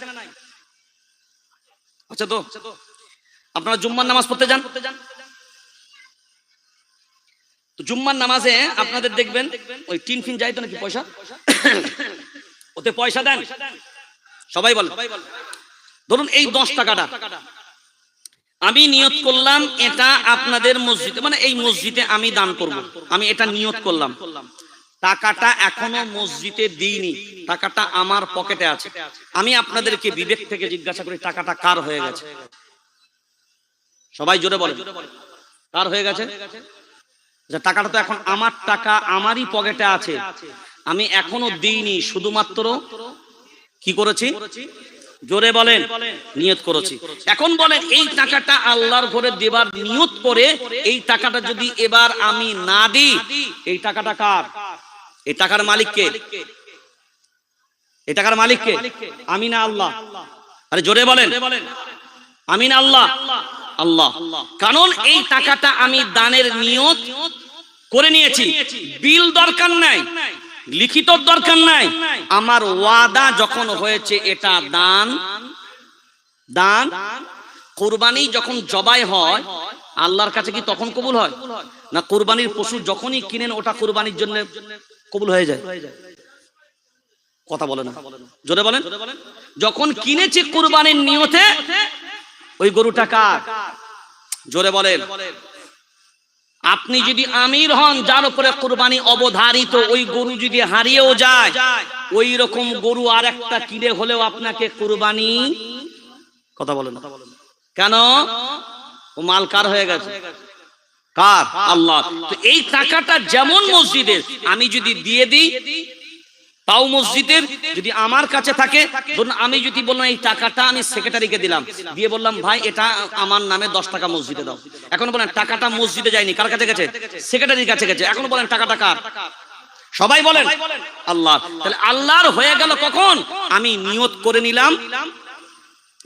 আচ্ছা, তো আপনারা জুম্মার নামাজ পড়তে যান, তো জুম্মার নামাজে আপনাদের দেখবেন ওই টিন ফিন যাইতো নাকি পয়সা, ওতে পয়সা দেন সবাই বলেন। ধরুন এই 10 টাকাটা আমি নিয়ত করলাম এটা আপনাদের মসজিদে, মানে এই মসজিদে আমি দান করব, আমি এটা নিয়ত করলাম। টাকাটা এখনো মসজিদে দিইনি, টাকাটা আমার পকেটে আছে। আমি আপনাদেরকে বিবেক থেকে জিজ্ঞাসা করি, টাকাটা কার হয়ে গেছে? সবাই জোরে বলেন, কার হয়ে গেছে? টাকাটা তো এখন আমার টাকা, আমারই পকেটে আছে, আমি এখনো দিইনি, শুধুমাত্র কি করেছি? জোরে বলেন, নিয়ত করেছি। এখন বলেন এই টাকাটা আল্লাহর ঘরে দেবার নিয়ত করে এই টাকাটা যদি এবার আমি না দিই, এই টাকাটা কার? এই টাকার মালিক কে? এই টাকার মালিক কে? আমি না আল্লাহ? আরে জোরে বলেন, আমি না আল্লাহ? আল্লাহ। কারণ এই টাকাটা আমি দানের নিয়ত করে নিয়েছি, বিল দরকার নাই, লিখিত দরকার নাই, আমার ওয়াদা যখন হয়েছে এটা দান। দান কুরবানি যখন জবাই হয় আল্লাহর কাছে কি তখন কবুল হয় না? কুরবানির পশু যখনই কিনেন ওটা কুরবানির জন্য কবুল হয়ে যায়? কথা বলে না, জোরে বলেন। যখন কিনেছি কুরবানির নিয়তে, ওই গরুটা কার? জোরে বলেন। আপনি যদি আমির হন যার উপরে কুরবানি অবধারিত, ওই গরু যদি হারিয়েও যায়, ওই রকম গরু আর একটা কিনে হলেও আপনাকে কুরবানি, কথা বলেন না কেন? ও মাল কার হয়ে গেছে? কার? আল্লাহ। তো এই টাকাটা যেমন মসজিদের, আমি যদি দিয়ে দিই তাও মসজিদের, যদি আমার কাছে থাকে, ধরুন আমি যদি বললাম এই টাকাটা আমি সেক্রেটারিকে দিলাম, দিয়ে বললাম ভাই এটা আমার নামে 10 টাকা মসজিদে দাও, এখন বলেন টাকাটা মসজিদে যায়নি, কার কাছে গেছে? সেক্রেটারির কাছে গেছে। এখন বলেন টাকাটা কার? সবাই বলেন আল্লাহ। তাহলে আল্লাহর হয়ে গেল কখন? আমি নিয়ত করে নিলাম।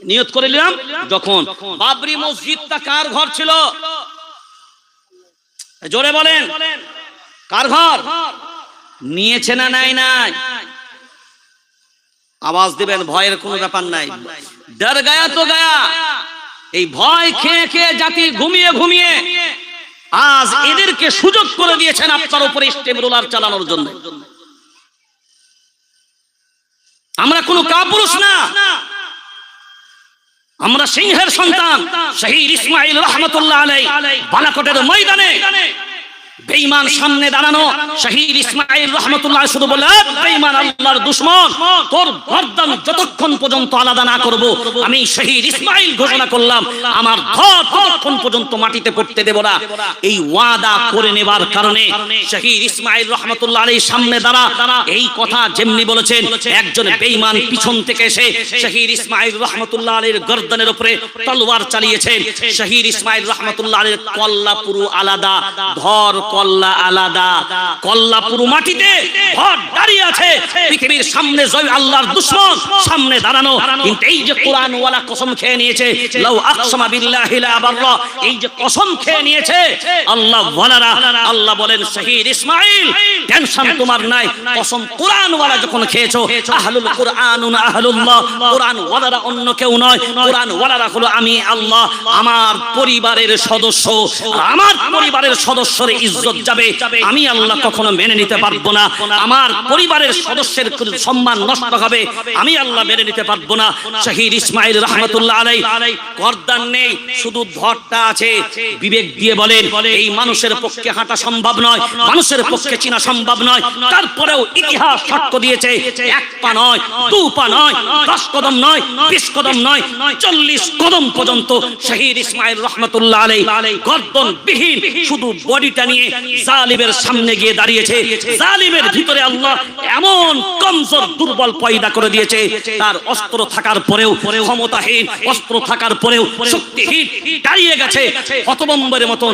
নিয়ত করে নিলাম যখন। বাবরি মসজিদটা কার ঘর ছিল? জোরে বলেন, কার ঘর? নিয়েছে না নাই? নাই। আওয়াজ দিবেন, ভয়ের কোনো ব্যাপার নাই। ডর গায়া তো গায়া। এই ভয় খেয়ে খেয়ে জাতি ঘুমিয়ে ঘুমিয়ে আজ এদেরকে সুযোগ করে দিয়েছেন আপনার উপরে স্টেমরোলার চালানোর জন্য। আমরা কোনো কাপুরুষ না, আমরা সিংহের সন্তান। শহীদ ইসমাইল রহমতুল্লাহ আলাইহি বালাকোটের ময়দানে বেঈমান সামনে দাঁড়ানো। শহীদ ইসমাঈল রাহমাতুল্লাহ শুধু বলে, বেঈমান আল্লাহর দুশমন, তোর গর্দান যতক্ষণ পর্যন্ত আলাদা না করব আমি শহীদ ইসমাঈল ঘোষণা করলাম আমার ধর ততক্ষণ পর্যন্ত মাটিতে পড়তে দেব না। এই ওয়াদা করে নেবার কারণে শহীদ ইসমাঈল রাহমাতুল্লাহ আলাইহির সামনে দাঁড়া এই কথা যেমনি বলেছেন, একজন বেঈমান পিছন থেকে এসে শহীদ ইসমাঈল রাহমাতুল্লাহ আলাইহির গর্দানের উপরে তলোয়ার চালিয়েছেন। শহীদ ইসমাঈল রাহমাতুল্লাহ আলাইহির কল্লা পুরো আলাদা, ধর কল্লা আলাদা। কল্লা পুরো মাটিতে, ধর দাঁড়িয়ে আছে। পৃথিবীর সামনে জয় আল্লাহর দুশমন সামনে দাঁড়ানো। কিন্তু এই যে কোরআন ওয়ালা কসম খেয়ে নিয়েছে, লাউ আকসামা বিল্লাহি লা আবাররা, এই যে কসম খেয়ে নিয়েছে আল্লাহ ওয়ালারা, আল্লাহ বলেন শহীদ ইসমাঈল টেনশন তোমার নাই। কসম কোরআন ওয়ালা যখন খেয়েছো, আহলুল কুরআনুন আহলুল্লাহ, কোরআন ওয়ালারা অন্য কেউ নয়, কোরআন ওয়ালারা হলো আমি আল্লাহ। আমার পরিবারের সদস্য, আমার পরিবারের সদস্যের ইজ্জত যাবে, আমি আল্লাহ কখনো মেনে নিতে পারবো না। আমার পরিবারের সদস্যের সম্মান নষ্ট হবে, আমি আল্লাহ মেনে নিতে পারবো না। শহীদ ইসমাঈল রাহমাতুল্লাহ আলাইহি গর্দান নেই, শুধু ধরটা আছে। বিবেক দিয়ে বলেন এই মানুষের পক্ষে হাঁটা সম্ভব নয়, মানুষের পক্ষে চিনা সম্ভব নয়। তারপরেও ইতিহাস সাক্ষ্য দিয়েছে, এক পা নয়, দু পা নয়, 10 কদম নয়, 20 কদম নয়, 40 কদম পর্যন্ত শহীদ ইসমাঈল রাহমাতুল্লাহ আলাইহি গর্দন বিহীন শুধু বডিটা নিয়ে জালিমের সামনে গিয়ে দাঁড়িয়েছে। জালিমের ভিতরে আল্লাহ এমন কমজোর দুর্বল পয়দা করে দিয়েছে, তার অস্ত্র থাকার পরেও ক্ষমতাহীন, অস্ত্র থাকার পরেও শক্তিহীন দাঁড়িয়ে গেছে হতভম্বের মতন।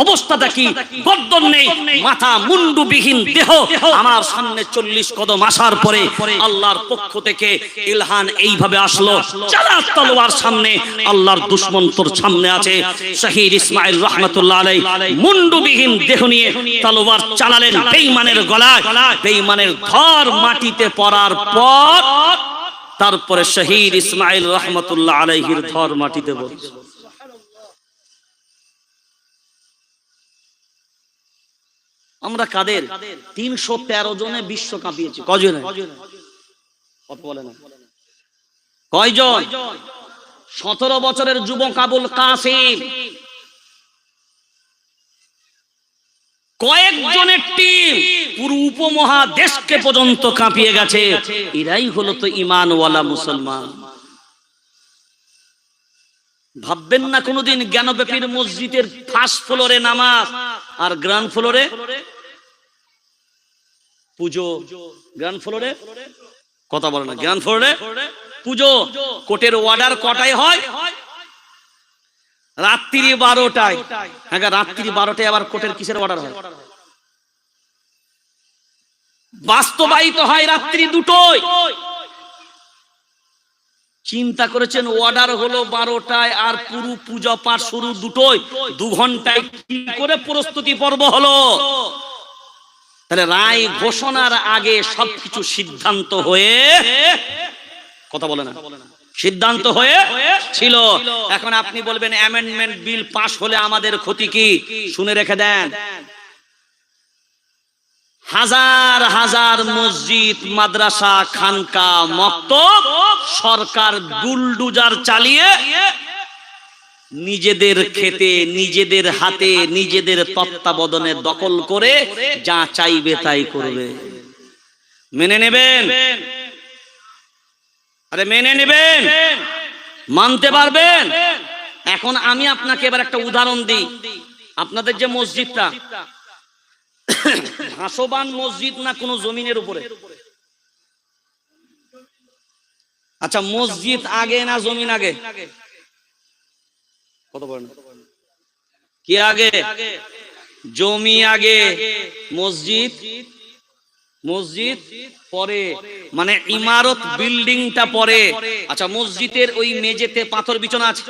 অবস্থাটা কি? গর্দন নেই, মাথা মুন্ডু বিহীন দেহ। আমার সামনে 40 কদম আসার পরে আল্লাহর পক্ষ থেকে ইলহান এইভাবে আসলো, চালা তলোয়ার সামনে, আল্লাহর দুশমন তোর সামনে আছে। শহীদ ইসমাঈল রাহমাতুল্লাহ আলাইহি মুন্ডু বিহীন দেহ নিয়ে তলোয়ার চালালেন বেঈমানের গলায়। বেঈমানের ধর মাটিতে পড়ার পর তারপরে শহীদ ইসমাঈল রাহমাতুল্লাহ আলাইহির ধর মাটিতে পড়ছে। আমরা কাদের? 313 জনে বিশ্ব কাঁপিয়েছি। কজনে? কত বলে না? কয়জন? 17 বছরের যুবক আবুল কাসিম, কয়েকজনের টিম পুরো উপমহাদেশকে পর্যন্ত কাঁপিয়ে গেছে। এরাই হলো তো ঈমানওয়ালা মুসলমান। ভাববেন না কোনোদিন জ্ঞানব্যাপীর মসজিদের ফার্স্ট ফ্লোরে নামাজ আর গ্রাউন্ড ফ্লোরে পুজো। গ্রাউন্ড ফ্লোরে কথা বলে না, গ্রাউন্ড ফ্লোরে পুজো। কোর্টের অর্ডার কটায় হয়? রাত্রি 12টায়। হ্যাঁ, রাত্রি 12টায় আবার কোর্টের কিসের অর্ডার হয়? বাস্তবায়িত হয় রাত্রি 2টোয়। চিন্তা করেছেন, অর্ডার হলো 12টায় আর পুরো পূজা পাঠ শুরু 2টোয়, 2 ঘন্টায় কি করে প্রস্তুতি পর্ব হলো? তাহলে রায় ঘোষণার আগে সবকিছু সিদ্ধান্ত হয়ে, কথা বলে না, সিদ্ধান্ত হয়ে ছিল। এখন আপনি বলবেন অ্যামেন্ডমেন্ট বিল পাস হলে আমাদের ক্ষতি কি? শুনে রেখে দেন, হাজার হাজার মসজিদ, মাদ্রাসা, খানকা, মক্তব সরকার বুলডুজার চালিয়ে নিজেদের খেতে, নিজেদের হাতে, নিজেদের তত্ত্বাবধানে দখল করে যা চাইবে তাই করবে। মেনে নেবেন? আরে মেনে নেবেন? মানতে পারবেন? এখন আমি আপনাকে এবার একটা উদাহরণ দিই। আপনাদের যে মসজিদটা, ভাসবান মসজিদ না কোনো জমিনের উপরে? আচ্ছা, মসজিদ আগে না জমিন আগে? কত বলেন কি আগে? জমি আগে, মসজিদ মসজিদ পরে, মানে ইমারত বিল্ডিংটা পরে। আচ্ছা, মসজিদের ওই মেঝেতে পাথর বিছানো আছে,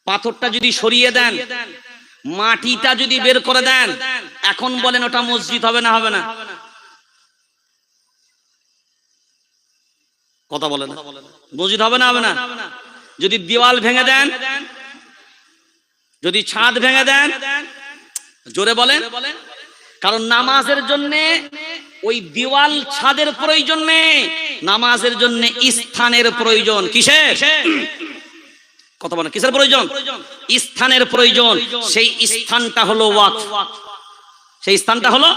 পাথরটা যদি সরিয়ে দেন, মাটিটা যদি বের করে দেন, এখন বলেন ওটা মসজিদ হবে না হবে না? কথা বলেন, মসজিদ হবে না হবে না? যদি দেওয়াল ভেঙে দেন, যদি ছাদ ভেঙে দেন, জোরে বলেন। কারণ নামাজের জন্য ওই দেওয়াল ছাদের প্রয়োজন নেই, নামাজের জন্য স্থানের প্রয়োজন। কিসের কথা বলেন? কিসের প্রয়োজন? স্থানের প্রয়োজন। সেই স্থানটা হলো ওয়াকফ। সেই স্থানটা হলো,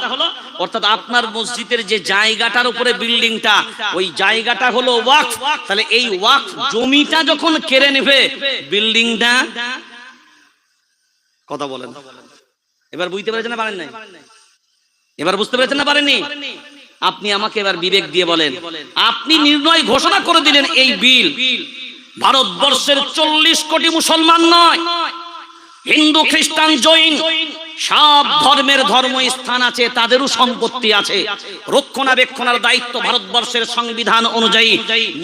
অর্থাৎ আপনার মসজিদের যে জায়গাটার উপরে বিল্ডিংটা, ওই জায়গাটা হলো ওয়াকফ। তাহলে এই ওয়াকফ জমিটা যখন কেড়ে নেবে, বিল্ডিংটা, কথা বলেন, এবার বুঝতে পেরেছেন না পারেন নাই? এবার বুঝতে পেরেছেন না পারেননি? আপনি আমাকে এবার বিবেক দিয়ে বলেন, আপনি নির্ণয় ঘোষণা করে দিলেন এই বিল ভারতবর্ষের 40 কোটি মুসলমান নয়, হিন্দু, খ্রিস্টান, জৈন সব ধর্মের ধর্মস্থান আছে, তাদেরও সম্পত্তি আছে। রক্ষণাবেক্ষণের দায়িত্ব ভারতবর্ষের সংবিধান অনুযায়ী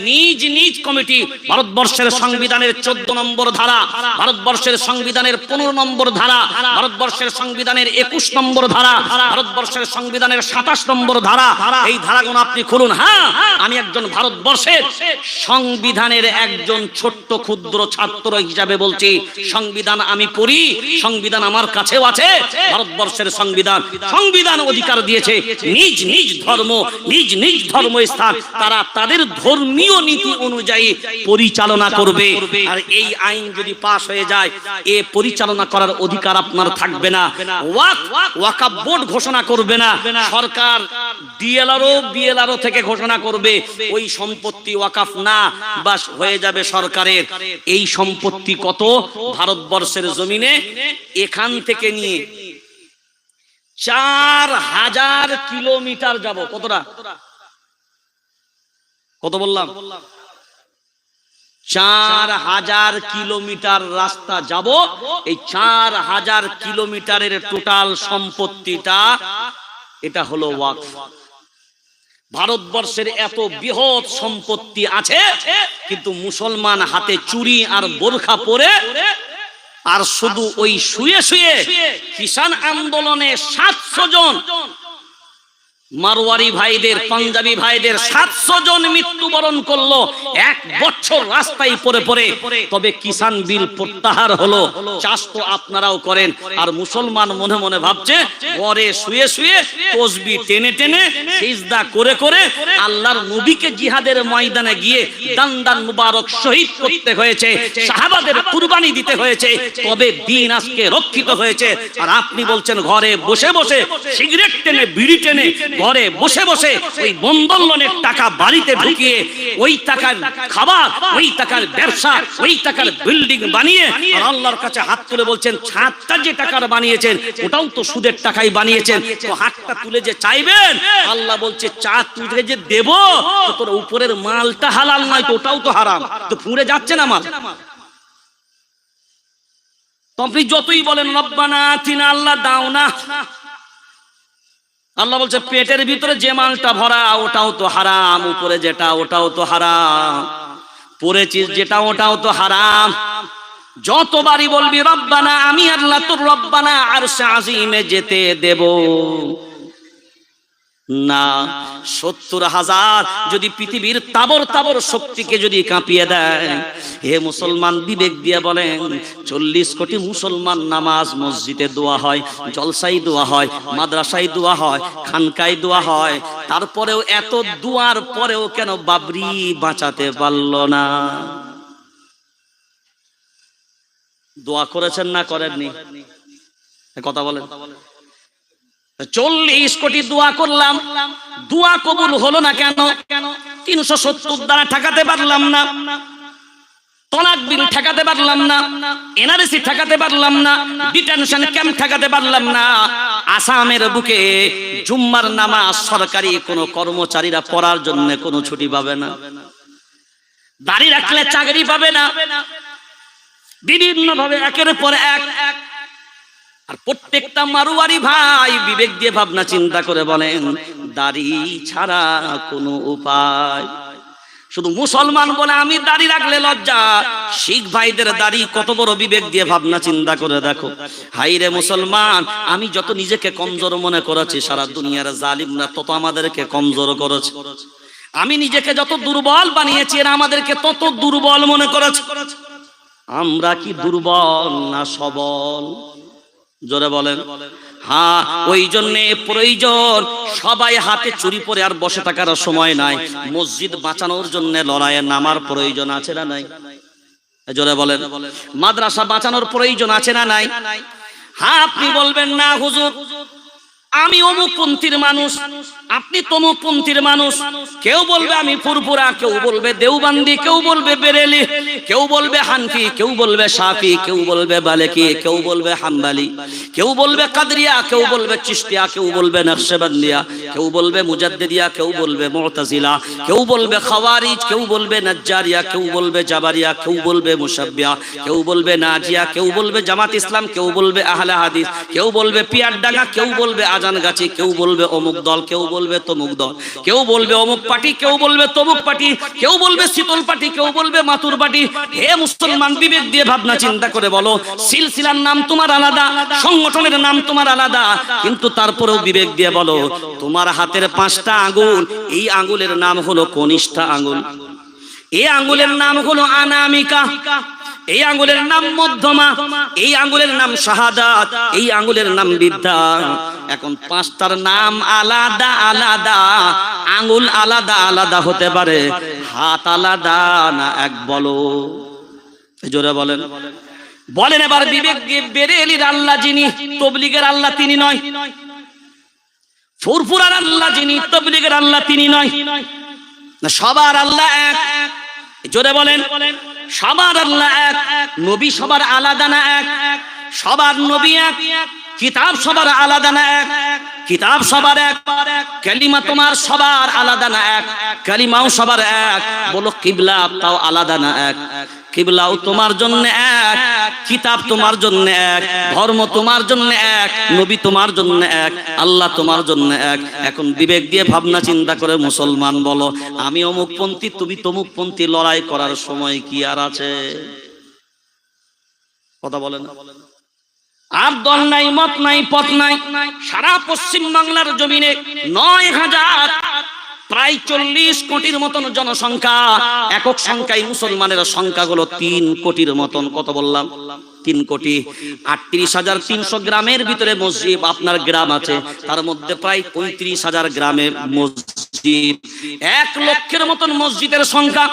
নিজ নিজ কমিটি, ভারতবর্ষের সংবিধানের 14 নম্বর ধারা, ভারতবর্ষের সংবিধানের 15 নম্বর ধারা, ভারতবর্ষের সংবিধানের 21 নম্বর ধারা, ভারতবর্ষের সংবিধানের 27 নম্বর ধারা, এই ধারাগুলো আপনি খুলুন। হ্যাঁ, আমি একজন ভারতবর্ষের সংবিধানের একজন ছোট্ট ক্ষুদ্র ছাত্র হিসাবে বলছি, সংবিধান আমি পড়ি, সংবিধান আমার কাছেও আছে। ভারতবর্ষের সংবিধান অধিকার দিয়েছে নিজ নিজ ধর্ম, নিজ নিজ ধর্মস্থান তারা তাদের ধর্মীয় নীতি অনুযায়ী পরিচালনা করবে। আর এই আইন যদি পাশ হয়ে যায়, এ পরিচালনা করার অধিকার আপনার থাকবে না। ওয়াকফ বোর্ড ঘোষণা করবে না, সরকার বিএলআরও থেকে ঘোষণা করবে ওই সম্পত্তি ওয়াকফ না, বাস হয়ে যাবে সরকারের। এই সম্পত্তি কত? ভারতবর্ষের জমিনে এখান থেকে নিয়ে 4000 কিলোমিটার যাব। কতটা? কত বললাম? 4000 কিলোমিটার রাস্তা যাব। এই 4000 কিলোমিটারের টোটাল সম্পত্তিটা, এটা হলো ওয়াকফ। ভারতবর্ষের এত বৃহৎ সম্পত্তি আছে, কিন্তু মুসলমান হাতে চুড়ি আর বোরখা পরে আর শুধু ওই শুয়ে শুয়ে কিষাণ আন্দোলনে 700 জন মারওয়ারি ভাইদের, পাঞ্জাবি ভাইদের 700 জন মৃত্যুবরণ করলো এক বছর রাস্তায় পড়ে পড়ে। তবে কিষাণ বিল প্রত্যাহার হলো। চাষ তো আপনারাও করেন, আর মুসলমান মনে মনে ভাবছে ঘরে শুয়ে শুয়ে তসবিহ টেনে টেনে সিজদা করে করে আল্লাহর নবীকে জিহাদের ময়দানে গিয়ে দান দান মুবারক শহীদ করতে হয়েছে, সাহাবাদের কুরবানি দিতে হয়েছে, তবে দিন আজকে রক্ষিত হয়েছে। আর আপনি বলছেন ঘরে বসে বসে সিগারেট টেনে, বিড়ি টেনে, ঘরে বসে বসে ওই বন্ধন লোনের টাকা বাড়িতে ঢুকিয়ে ওই টাকার খাবার, ওই টাকার ব্যবসা, ওই টাকার বিল্ডিং বানিয়ে আর আল্লাহর কাছে হাত তুলে বলছেন ছাদটা যে টাকার বানিয়েছেন ওটাও তো সুদের টাকায় বানিয়েছেন, তো হাতটা তুলে যে চাইবেন, আল্লাহ বলছে চা তুলে যে দেব, তো তোর উপরের মালটা হালাল নয়, তো ওটাও তো হারাম, তো ফুঁড়ে যাচ্ছে না মাল। তো আপনি যতই বলেন রব্বানা আতিনা, আল্লাহ দাও না, আল্লাহ বলছে পেটের ভিতরে যে মালটা ভরা ওটাও তো হারাম, উপরে যেটা ওটাও তো হারাম, পরেছিস যেটা ওটাও তো হারাম। যতবারই বলবি রব্বানা, আমি আল্লাহ তোর রব্বানা আরশে আজিমে যেতে দেব না। 70,000 যদি পৃথিবীর তাবর তাবর শক্তিকে যদি কাঁপিয়ে দেয়, হে মুসলমান বিবেক দিয়ে বলেন, 40 কোটি মুসলমান নামাজ মসজিদে দোয়া হয়, জলসাই দোয়া হয়, মাদ্রাসায় দোয়া হয়, খানকায় দোয়া হয়, তারপরেও এত দোয়ার পরেও কেন বাবরি বাঁচাতে পারল না? দোয়া করেছেন না করেননি? কথা বলেন। 40 কোটি দোয়া করলাম, দোয়া কবুল হলো না কেন? 370 দ্বারা ঠেকাতে পারলাম না, তলাক বিল ঠেকাতে পারলাম না, এনআরসি ঠেকাতে পারলাম না, ডিটেনশন ক্যাম্প ঠেকাতে পারলাম না। আসামের বুকে জুম্মার নামাজ সরকারি কোনো কর্মচারীরা পড়ার জন্য কোনো ছুটি পাবে না, দাড়ি রাখলে চাকরি পাবে না, বিভিন্ন ভাবে একের পর এক। আর প্রত্যেকটা মারওয়ারি ভাই বিবেক দিয়ে ভাবনা চিন্তা করে বলেন, দাড়ি ছাড়া কোনো উপায়? শুধু মুসলমান বলে আমি দাড়ি রাখলে লজ্জা, শিখ ভাইদের দাড়ি কত বড় বিবেক দিয়ে ভাবনা চিন্তা করে দেখো। হাইরে মুসলমান, আমি যত নিজেকে কমজোর মনে করেছি, সারা দুনিয়ার জালিমরা তত আমাদেরকে কমজোর করেছে। আমি নিজেকে যত দুর্বল বানিয়েছি, এরা আমাদেরকে তত দুর্বল মনে করেছে। আমরা কি দুর্বল না সবল? জোরে বলেন। হ্যাঁ, ওই জন্য প্রয়োজন সবাই হাতে চুরি পরে আর বসে থাকার সময় নাই, মসজিদ বাঁচানোর জন্য লড়াইয়ে নামার প্রয়োজন আছে না নাই? জোরে বলেন। মাদ্রাসা বাঁচানোর প্রয়োজন আছে না নাই? হ্যাঁ, আপনি বলবেন না হুজুর আমি অমুক পন্থীর মানুষ, আপনি তমুক পন্থীর মানুষ। কেউ বলবে আমি ফুরফুরা, কেউ বলবে দেওবন্দি, কেউ বলবে বেরেলি, কেউ বলবে হানফি, কেউ বলবে শাফি, কেউ বলবে মালিকি, কেউ বলবে হাম্বলি, কেউ বলবে কাদরিয়া, কেউ বলবে চিশতিয়া, কেউ বলবে নকশবন্দিয়া, কেউ বলবে মুজাদ্দিদিয়া, কেউ বলবে মুতাজিলা, কেউ বলবে খাওয়ারিজ, কেউ বলবে নাজ্জারিয়া, কেউ বলবে জাবারিয়া, কেউ বলবে মুশাব্বিয়া, কেউ বলবে নাজিয়া, কেউ বলবে জামাত ইসলাম, কেউ বলবে আহলে হাদিস, কেউ বলবে পিয়ারডাঙ্গা, কেউ বলবে আজানগাছি, কেউ বলবে অমুক দল, কেউ বলবে তমুক দল, কেউ বলবে অমুক পার্টি, কেউ বলবে তমুক পার্টি, কেউ বলবে শীতল পার্টি, কেউ বলবে মাতুর পার্টি। হে মুসলমান, বিবেক দিয়ে ভাবনা চিন্তা করে বলো, সিলসিলার নাম তোমার আলাদা, সংগঠনের নাম তোমার আলাদা, কিন্তু তারপরেও বিবেক দিয়ে বলো, তোমার হাতের 5টা আঙ্গুল, এই আঙ্গুলের নাম হলো কনিষ্ঠ আঙ্গুল, এই আঙ্গুলের নাম হলো আনামিকা, এই আঙ্গুলের নাম মধ্যমা, এই আঙ্গুলের নাম শাহাদাত, এই আঙ্গুলের নাম বিদ্যা। এখন 5টার নাম আলাদা আলাদা, আঙ্গুল আলাদা আলাদা হতে পারে, হাত আলাদা না এক? বলো, জোরে বলেন, বলেন এবার বিবেক দিয়ে। বেরেলির আল্লাহ যিনি, তবলিগের আল্লাহ তিনি নয়। ফুরফুরার আল্লাহ যিনি, তবলিগের আল্লাহ তিনি নয়। না, সবার আল্লাহ এক? জোরে বলেন, সবার আল্লাহ এক। নবী সবার আলাদা না এক? সবার নবী এক। কিতাব সবার আলাদা না এক? কিতাব সবার এক। কালিমা তোমার সবার আলাদা না এক? কালিমাও সবার এক। বলো কিবলা তাও আলাদা না এক? কিবলাও তোমার জন্য এক, কিতাব তোমার জন্য এক, ধর্ম তোমার জন্য এক, নবী তোমার জন্য এক, আল্লাহ তোমার জন্য এক। এখন বিবেক দিয়ে ভাবনা চিন্তা করে মুসলমান বলো, আমি অমুক পন্থী, তুমি তমুক পন্থী, লড়াই করার সময় কি আর আছে? কথা বলেন। আর দল নাই, মত নাই, পথ নাই। সারা পশ্চিম বাংলার জমিনে 9,000 প্রায় 40 কোটির মতন জনসংখ্যা। একক সংখ্যায় মুসলমানের সংখ্যাগুলো 3 কোটির মতন। কত বললাম? 3 কোটি। 38,300 গ্রামের ভিতরে মসজিদ আপনার গ্রাম আছে, তার মধ্যে প্রায় 35,000 গ্রামে মসজিদ। 1 লক্ষের মতন মসজিদের সংখ্যা।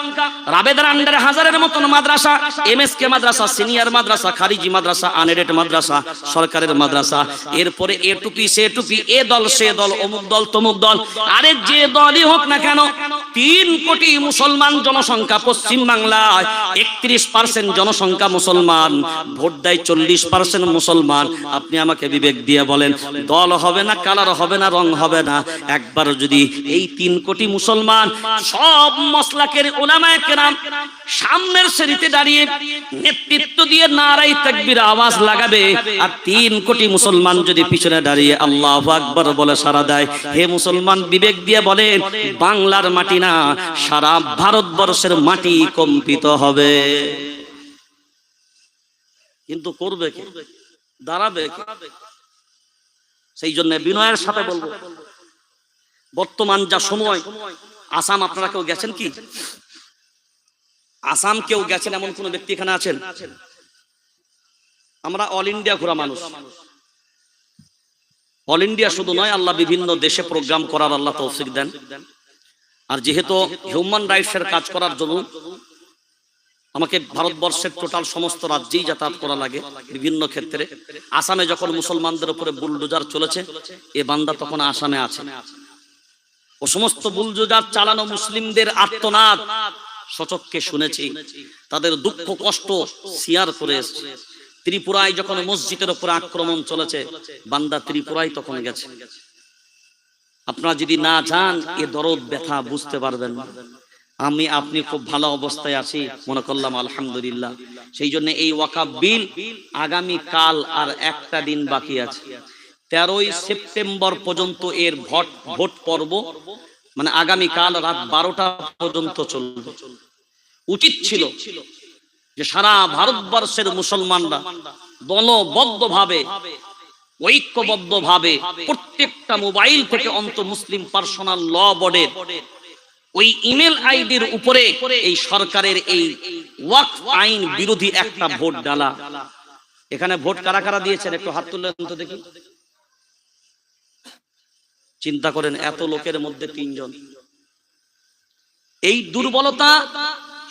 রাবেদার আন্ডারে 1000-এর মতন মাদ্রাসা, এমএসকে মাদ্রাসা, সিনিয়র মাদ্রাসা, খারিজি মাদ্রাসা, আনএডেড মাদ্রাসা, সরকারের মাদ্রাসা। এরপরে এ টুপি সে টুপি, এ দল সে দল, অমুক দল তমুক দল। আরে যে দলই হোক না কেন, 3 কোটি মুসলমান জনসংখ্যা পশ্চিম বাংলায়। 31% জনসংখ্যা মুসলমান, ভোট দেয় 40% মুসলমান। আপনি আমাকে বিবেক দিয়ে বলেন, দল হবে না, কালার হবে না, রং হবে না, একবার যদি এই 3 কোটি মুসলমান সব মাসলাকের উলামায়ে কেরাম সামনের সারিতে দাঁড়িয়ে নেতৃত্ব দিয়ে নারায়ে তাকবীর আওয়াজ লাগাবে, আর 3 কোটি মুসলমান যদি পিছনে দাঁড়িয়ে আল্লাহু আকবার বলে সারা দেয়, হে মুসলমান বিবেক দিয়ে বলেন, বাংলার মাটি না, সারা ভারতবর্ষের মাটি কম্পিত হবে। কিন্তু করবে কে? দাঁড়াবে কে? সেই জন্য বিনয়ের সাথে বলবো, বর্তমান যা সময়, আসাম আপনারা কেউ গেছেন কি? আসাম কেউ গেছেন এমন কোন ব্যক্তি এখানে আছেন? আমরা অল ইন্ডিয়া ঘোরা মানুষ। অল ইন্ডিয়া শুধু নয়, আল্লাহ বিভিন্ন দেশে প্রোগ্রাম করার আল্লাহ তৌফিক দেন। আর যেহেতু হিউম্যান রাইটসের কাজ করার জন্য আমাকে ভারতবর্ষের টোটাল সমস্ত রাজ্যেই যাতায়াত করা লাগে বিভিন্ন ক্ষেত্রে। আসামে যখন মুসলমানদের উপরে বুলডোজার চলেছে, এ বান্দা তখন আসামে আছে। ও সমস্ত বুলডোজার চালানো মুসলিমদের আর্তনাদ সচক্ষে শুনেছি, তাদের দুঃখ কষ্ট শেয়ার করে এসেছে। ত্রিপুরায় যখন মসজিদের উপরে আক্রমণ চলেছে, বান্দা ত্রিপুরায় তখন গেছে। আপনারা যদি না যান, এ দরদ ব্যথা বুঝতে পারবেন না। আমি আপনি খুব ভালো অবস্থায় আছি, মনে করলাম আলহামদুলিল্লাহ। সেই জন্য এই ওয়াকফ বিল আগামী কাল আর একটা দিন বাকি আছে, 13ই সেপ্টেম্বর পর্যন্ত এর ভোট পর্ব, মানে আগামী কাল রাত 12টা পর্যন্ত চলবে। উচিত ছিল যে সারা ভারতবর্ষের মুসলমানরা দলবদ্ধভাবে, ঐক্যবদ্ধভাবে প্রত্যেকটা মোবাইল থেকে অন্ত মুসলিম পার্সোনাল ল বোর্ডের ওই ইমেল আইডির উপরে এই সরকারের এই ওয়াকফ আইন বিরোধী একটা ভোট ডালা। এখানে ভোট কারা কারা দিয়েছেন একটু হাত তুলেন তো দেখি। চিন্তা করেন, এত লোকের মধ্যে 3 জন। এই দুর্বলতা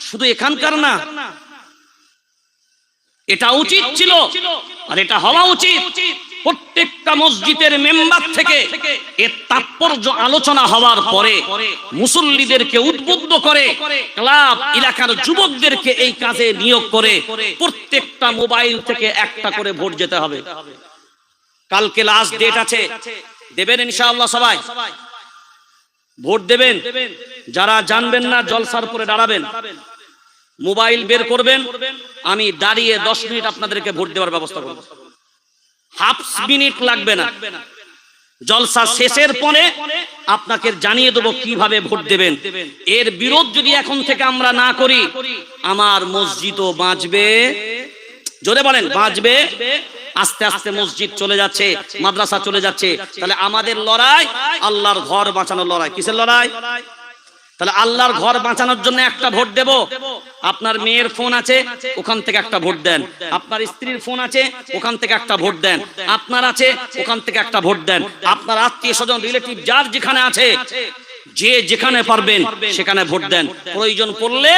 শুধু এখানকার না, এটা উচিত ছিল আর এটা হওয়া উচিত প্রত্যেকটা মসজিদের মেম্বার থেকে এর তাৎপর্য আলোচনা হওয়ার পরে মুসল্লিদেরকে উদ্বুদ্ধ করে ক্লাব এলাকার যুবকদেরকে এই কাজে নিয়োগ করে প্রত্যেকটা মোবাইল থেকে একটা করে ভোট যেতে হবে। কালকে লাস্ট ডেট আছে, দেবেন ইনশাআল্লাহ সবাই ভোট দেবেন। যারা জানবেন না জলসার পরে দাঁড়াবেন, মোবাইল বের করবেন, আমি দাঁড়িয়ে 10 মিনিট আপনাদেরকে ভোট দেওয়ার ব্যবস্থা করব। হাফ মিনিট লাগবে না। জলসা শেষের পরে আপনাকে জানিয়ে দেবো কিভাবে ভোট দেবেন। এর বিরোধ যদি এখন থেকে আমরা না করি, আমার মসজিদও বাঁচবে, জোরে বলেন বাঁচবে। আস্তে আস্তে মসজিদ চলে যাচ্ছে, মাদ্রাসা চলে যাচ্ছে। তাহলে আমাদের লড়াই আল্লাহর ঘর বাঁচানোর লড়াই। কিসের লড়াই? তাহলে আল্লাহর ঘর বাঁচানোর জন্য একটা ভোট দেব। আপনার মেয়ের ফোন আছে, ওখান থেকে একটা ভোট দেন। আপনার স্ত্রীর ফোন আছে, ওখান থেকে একটা ভোট দেন। আপনার আছে, ওখান থেকে একটা ভোট দেন। আপনার আত্মীয় স্বজন রিলেটিভ যার যেখানে আছে, যে যেখানে পারবেন সেখানে ভোট দেন। প্রয়োজন পড়লে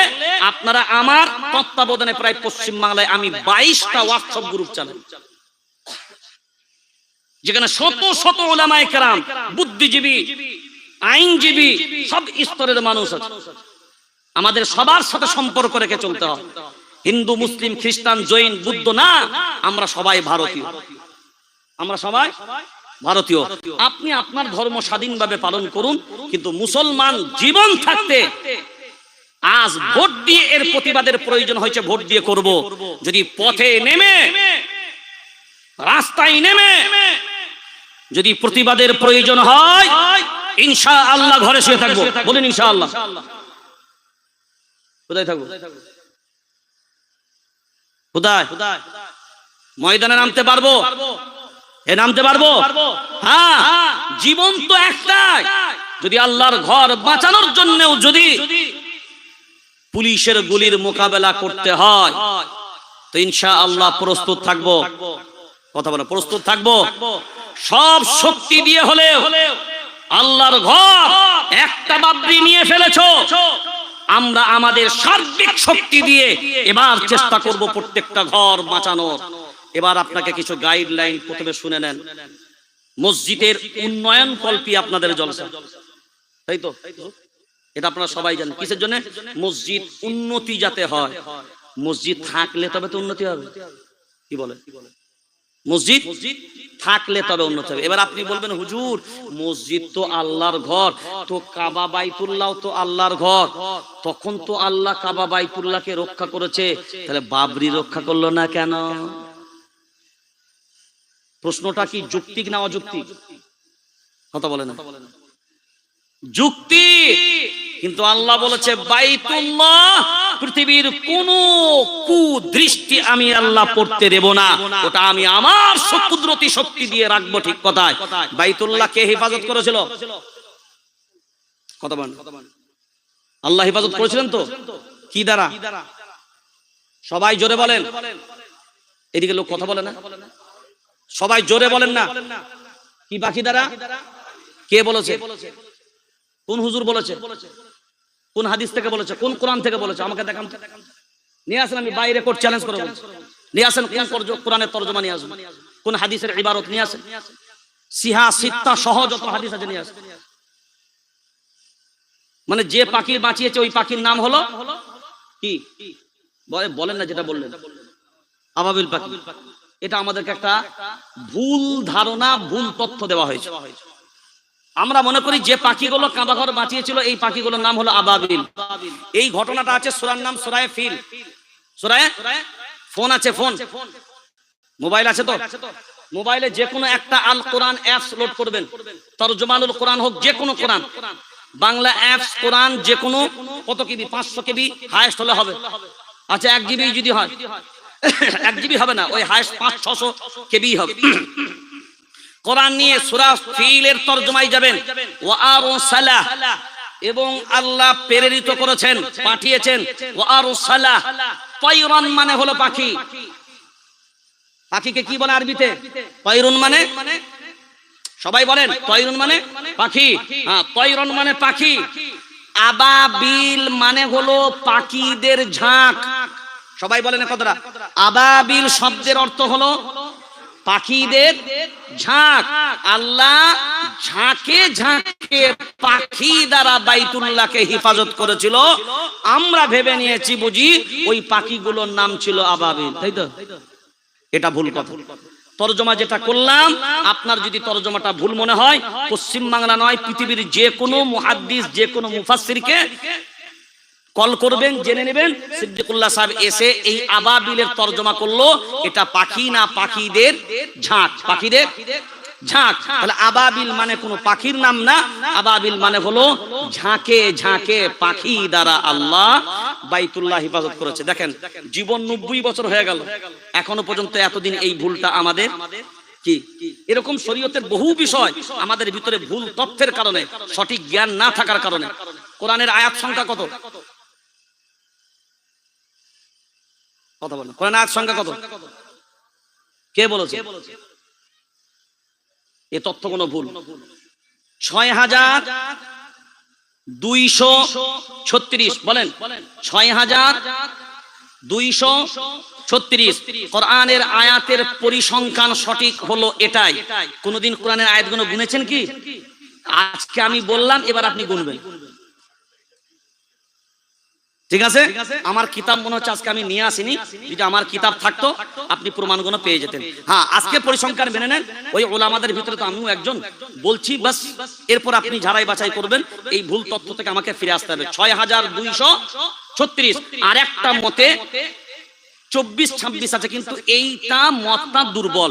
আপনারা আমার তত্ত্বাবধানে প্রায় পশ্চিম বাংলায় আমি 22টা হোয়াটসঅ্যাপ গ্রুপ চালাই, যেখানে শত শত উলামায়ে কেরাম, বুদ্ধিজীবী, আইনজীবী, সব স্তরের মানুষ আছে। আমাদের সবার সাথে সম্পর্ক রেখে চলতে হয়। হিন্দু, মুসলিম, খ্রিস্টান, জৈন, বুদ্ধ না, আমরা সবাই ভারতীয়। আমরা সবাই ভারতীয়। আপনি আপনার ধর্ম স্বাধীনভাবে পালন করুন, কিন্তু মুসলমান জীবন থাকতে আজ ভোট দিয়ে এর প্রতিবাদের প্রয়োজন হয়েছে, ভোট দিয়ে করব। যদি পথে নেমে, রাস্তায় নেমে যদি প্রতিবাদের প্রয়োজন হয়, ইনশাআল্লাহ ঘরে শুয়ে থাকবো। বলেন ইনশাআল্লাহ। কোথায় থাকবো? কোথায়? ময়দানে নামতে পারবো? নামতে পারবো। হ্যাঁ, জীবন তো একটাই। যদি আল্লাহর ঘর বাঁচানোর জন্যও যদি পুলিশের গুলির মোকাবেলা করতে হয়, তো ইনশাআল্লাহ প্রস্তুত থাকবো। কথা বলে প্রস্তুত থাকবো। সব শক্তি দিয়ে হলেও আল্লাহর ঘর একটা বাবরি নিয়ে ফেলেছো, আমরা আমাদের সার্বিক শক্তি দিয়ে এবার চেষ্টা করব প্রত্যেকটা ঘর বাঁচানোর। এবার আপনাকে কিছু গাইডলাইন প্রথমে শুনে নেন। মসজিদের উন্নয়ন কল্পী আপনাদের জলসা, তাই তো? এটা আপনারা সবাই জানেন। কিসের জন্য? মসজিদ উন্নতি যাতে হয়। মসজিদ থাকলে তবে তো উন্নতি হবে। কি বলে? মসজিদ থাকলে তবে উন্নতি হবে। এবার আপনি বলবেন, হুজুর মসজিদ তো আল্লাহর ঘর, তো কাবা বাইতুল্লাহ তো আল্লাহর ঘর, তখন তো আল্লাহ কাবা বাইতুল্লাহকে রক্ষা করেছে, তাহলে বাবরি রক্ষা করলো না কেন? প্রশ্নটা কি যৌক্তিক না অযৌক্তিক? কথা বলে না। যুক্তি। কিন্তু আল্লাহ বলেছে বাইতুল্লাহ পৃথিবীর কোন কুদৃষ্টি আমি আল্লাহ পড়তে দেব না, ওটা আমি আমার কুদরতি শক্তি দিয়ে রাখবো। ঠিক কথায়। বাইতুল্লাহ কে হেফাজত করেছিল? কথা বলেন। আল্লাহ হেফাজত করেছিলেন তো? কি দ্বারা? সবাই জোরে বলেন। এদিকে লোক কথা বলে না, সবাই জোরে বলেন না। কি বাকি দ্বারা? কে বলেছে? কোন হুজুর বলেছে? কোন হাদিস থেকে বলেছে? কোন কোরআন থেকে বলেছে? আমাকে দেখান। নিয়ে আসেন, আমি বাইরে কোর্ট চ্যালেঞ্জ করে বলছি। নিয়ে আসেন কোন কোরআনের তরজমা নিয়ে আসেন, কোন হাদিসের ইবারত নিয়ে আসেন, সিহা সিত্তা সহ যত হাদিস আছে নিয়ে আসেন। মানে যে পাখি বাঁচিয়েছে ওই পাখির নাম হলো কি? বলেন না, যেটা বললেন আবাবিল পাখি। এটা আমাদেরকে একটা ভুল ধারণা, ভুল তথ্য দেওয়া হয়েছে। আমরা মনে করি যে পাখিগুলো কাবা ঘর বাঁচিয়েছিল এই পাখিগুলোর নাম হলো আবাবিল। এই ঘটনাটা আছে সূরার নাম সূরায়ে ফিল। সূরায়ে ফোন আছে, ফোন মোবাইল আছে তো? মোবাইলে যে কোনো একটা আল কোরআন অ্যাপস লোড করবেন, তরজমানুল কোরআন হোক, যে কোনো কোরআন বাংলা অ্যাপস কোরআন, যে কোনো কত কেবি? 500 কেবি হাইয়েস্ট হলে হবে। আচ্ছা 1 জিবি যদি হয়, 1 জিবি হবে না, ওই হাইয়েস্ট 500-600 কেবি হবে। কোরআন নিয়ে সূরা ফিলের তরজমায় যাবেন, ওয়া আরসালা, এবং আল্লাহ প্রেরিত করেছেন, পাঠিয়েছেন। ওয়া আরসালা তায়রান মানে হলো পাখি। পাখিকে কি বলে আরবিতে? তায়রুন মানে, সবাই বলেন তায়রুন মানে পাখি। হ্যাঁ, তায়রুন মানে পাখি। আবাবিল মানে হলো পাখিদের ঝাঁক। সবাই বলেন কথাটা। আবাবিল শব্দের অর্থ হলো পাখিদের ঝাঁক। আল্লাহ ঝাঁকে ঝাঁকে পাখি দ্বারা বাইতুল্লাহকে হেফাজত করেছিল। আমরা ভেবে নিয়েছি বুঝি ওই পাখিগুলোর নাম ছিল আবাবিল, তাই তো? এটা ভুল কথা। তরজমা যেটা করলাম, আপনার যদি তরজমাটা ভুল মনে হয়, পশ্চিম বাংলা নয়, পৃথিবীর যে কোনো মুহাদ্দিস, যে কোনো মুফাসসিরকে কল করবেন, জেনে নেবেন সিদ্দিকুল্লাহ সাহেব এসে এই আবাবিলের তরজমা করলো, এটা পাখি না পাখিদের ঝাঁক, পাখিদের ঝাঁক। তাহলে আবাবিল মানে কোনো পাখির নাম না, আবাবিল মানে হলো ঝাঁকে ঝাঁকে পাখি দ্বারা আল্লাহ বাইতুল্লাহ হেফাজত করেছে। দেখেন জীবন 90 বছর হয়ে গেল, এখনো পর্যন্ত এতদিন এই ভুলটা আমাদের কি? এরকম শরীয়তের বহু বিষয় আমাদের ভিতরে ভুল তথ্যের কারণে, সঠিক জ্ঞান না থাকার কারণে। কোরআনের আয়াত সংখ্যা কত? কথা বলেন, কোরআনের আয়াত সংখ্যা কত? কে বলেছে? এ তথ্যগুলো ভুল। ৬,২৩৬। বলেন ৬,২৩৬। কোরআনের আয়াতের পরিসংখ্যান সঠিক হলো এটাই। কোনদিন কোরআনের আয়াতগুলো গুনেছেন কি? আজকে আমি বললাম, এবার আপনি গুনবেন, ঠিক আছে? আমার কিতাব মনে হচ্ছে আজকে আমি নিয়ে আসিনি, যদি আমার কিতাব থাকতো আপনি প্রমাণগুলো পেয়ে যেতেন। হ্যাঁ, আজকে পরিসংখ্যান মেনে নেন, ওই ওলামাদের ভিতরে তো আমিও একজন, বলছি বাস। এরপর আপনি ঝাড়াই বাছাই করবেন, এই ভুল তথ্য থেকে আমাকে ফিরে আসতে হবে। ৬,২৩৬। আর একটা মতে ২৪-২৬ আছে, কিন্তু এইটা মতটা দুর্বল।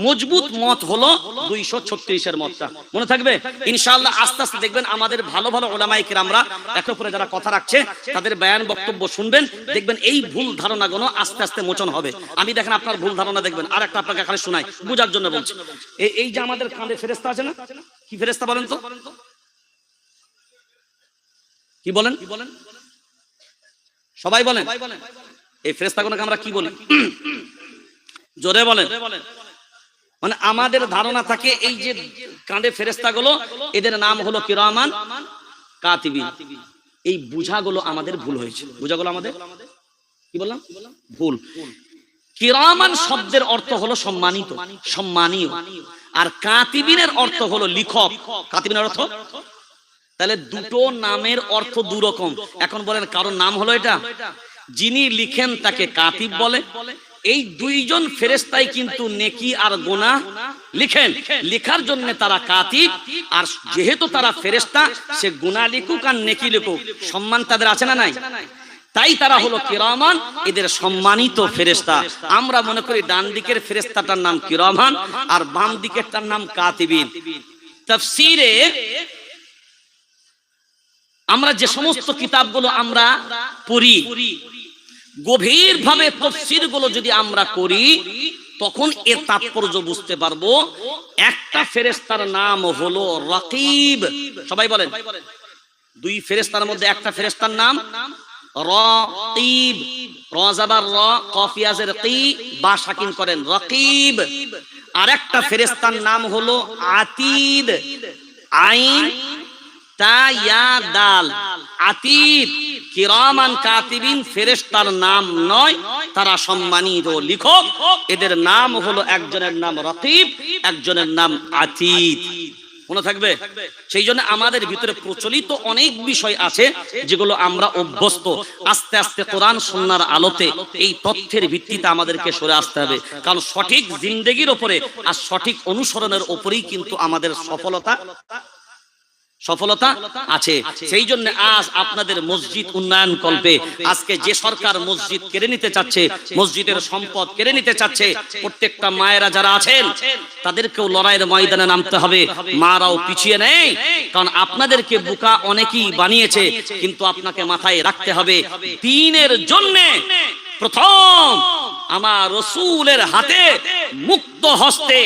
মজবুত মত হলো ২৩৬ মতটা, মনে থাকবে ইনশাআল্লাহ। আস্তে আস্তে দেখবেন আমাদের ভালো ভালো উলামায়ে কিরামরা একের উপরে যারা কথা রাখছে, তাদের বয়ান বক্তব্য শুনবেন, দেখবেন এই ভুল ধারণাগুলো আস্তে আস্তে মোচন হবে। আমি দেখেন আপনার ভুল ধারণা দেখবেন। আর একটা আপনাকে খালি শোনাই, বোঝার জন্য বলছি। এই যে আমাদের কাঁধে ফেরেশতা আছে না, কি ফেরেশতা বলেন তো? কি বলেন? সবাই বলেন। এই ফেরেশতাগুলোকে আমরা কি বলি? জোরে বলেন। মানে আমাদের ধারণা থাকে এই যে কাঁধে ফেরেশতাগুলো, এদের নাম হলো কিরামান কাতিবিন। এই বুঝাগুলো আমাদের ভুল হয়েছে। বুঝাগুলো আমাদের কি বললাম? ভুল। কিরামান শব্দের অর্থ হলো সম্মানিত, সম্মানীয়। আর কাতিবিনের অর্থ হলো লিখক। কাতিবিনের অর্থ, তাহলে দুটো নামের অর্থ দুরকম। এখন বলেন কারণ নাম হলো এটা, যিনি লিখেন তাকে কাতিব বলে। এই দুইজন ফেরেশতাই কিন্তু নেকি আর গুনাহ লিখেন, লেখার জন্য তারা কাতিব। আর যেহেতু তারা ফেরেশতা, সে গুনাহ লিখুক আর নেকি লিখুক, সম্মান তাদের আছে না নাই? তাই তারা হলো কিরামান, এদের সম্মানিত ফেরেশতা। আমরা মনে করি ডান দিকের ফেরেশতাটার নাম কিরামান আর বাম দিকেরটার নাম কাতিবিন। তাফসীরে আমরা যে সমস্ত কিতাবগুলো আমরা পড়ি, গভীরভাবে তাফসীরগুলো যদি আমরা করি, তখন এর তাৎপর্য বুঝতে পারবো। একটা ফেরেশতার নাম হলো রাকিব। সবাই বলেন। দুই ফেরেশতার মধ্যে একটা ফেরেশতার নাম রাকিব। র জাবার র, কফ ইয়াজের কি, বা সাকিন করেন, রাকিব। আর একটা ফেরেশতার নাম হলো আতীদ। আইন তা ইয়া দাল, আতীদ। কিরামান কাতিবিন ফেরেশতার নাম নয়, তারা সম্মানিত লিখক। এদের নাম হলো, একজনের নাম রাকিব, একজনের নাম আতীদ। মনে থাকবে? সেই জন্য আমাদের ভিতরে প্রচলিত অনেক বিষয় আছে যেগুলো আমরা অভ্যস্ত। আস্তে আস্তে কোরআন সুন্নাহর আলোতে এই তথ্যের ভিত্তিতে আমাদেরকে সরে আসতে হবে। কারণ সঠিক জিন্দেগির উপরে আর সঠিক অনুসরণের উপরেই কিন্তু আমাদের সফলতা আছে। সেই জন্য আজ আপনাদের মসজিদ উন্নয়ন কল্পে আজকে যে সরকার মসজিদ কেড়ে নিতে চাচ্ছে, মসজিদের সম্পদ কেড়ে নিতে চাচ্ছে, প্রত্যেকটা মায়েরা যারা আছেন তাদেরকেও লড়াইয়ের ময়দানে নামতে হবে। মারাও পিছিয়ে নেই, কারণ আপনাদেরকে বোকা অনেকেই বানিয়েছে। কিন্তু আপনাকে মাথায় রাখতে হবে, দ্বীনের জন্য প্রথম আমার রাসূলের হাতে মুক্ত হস্তে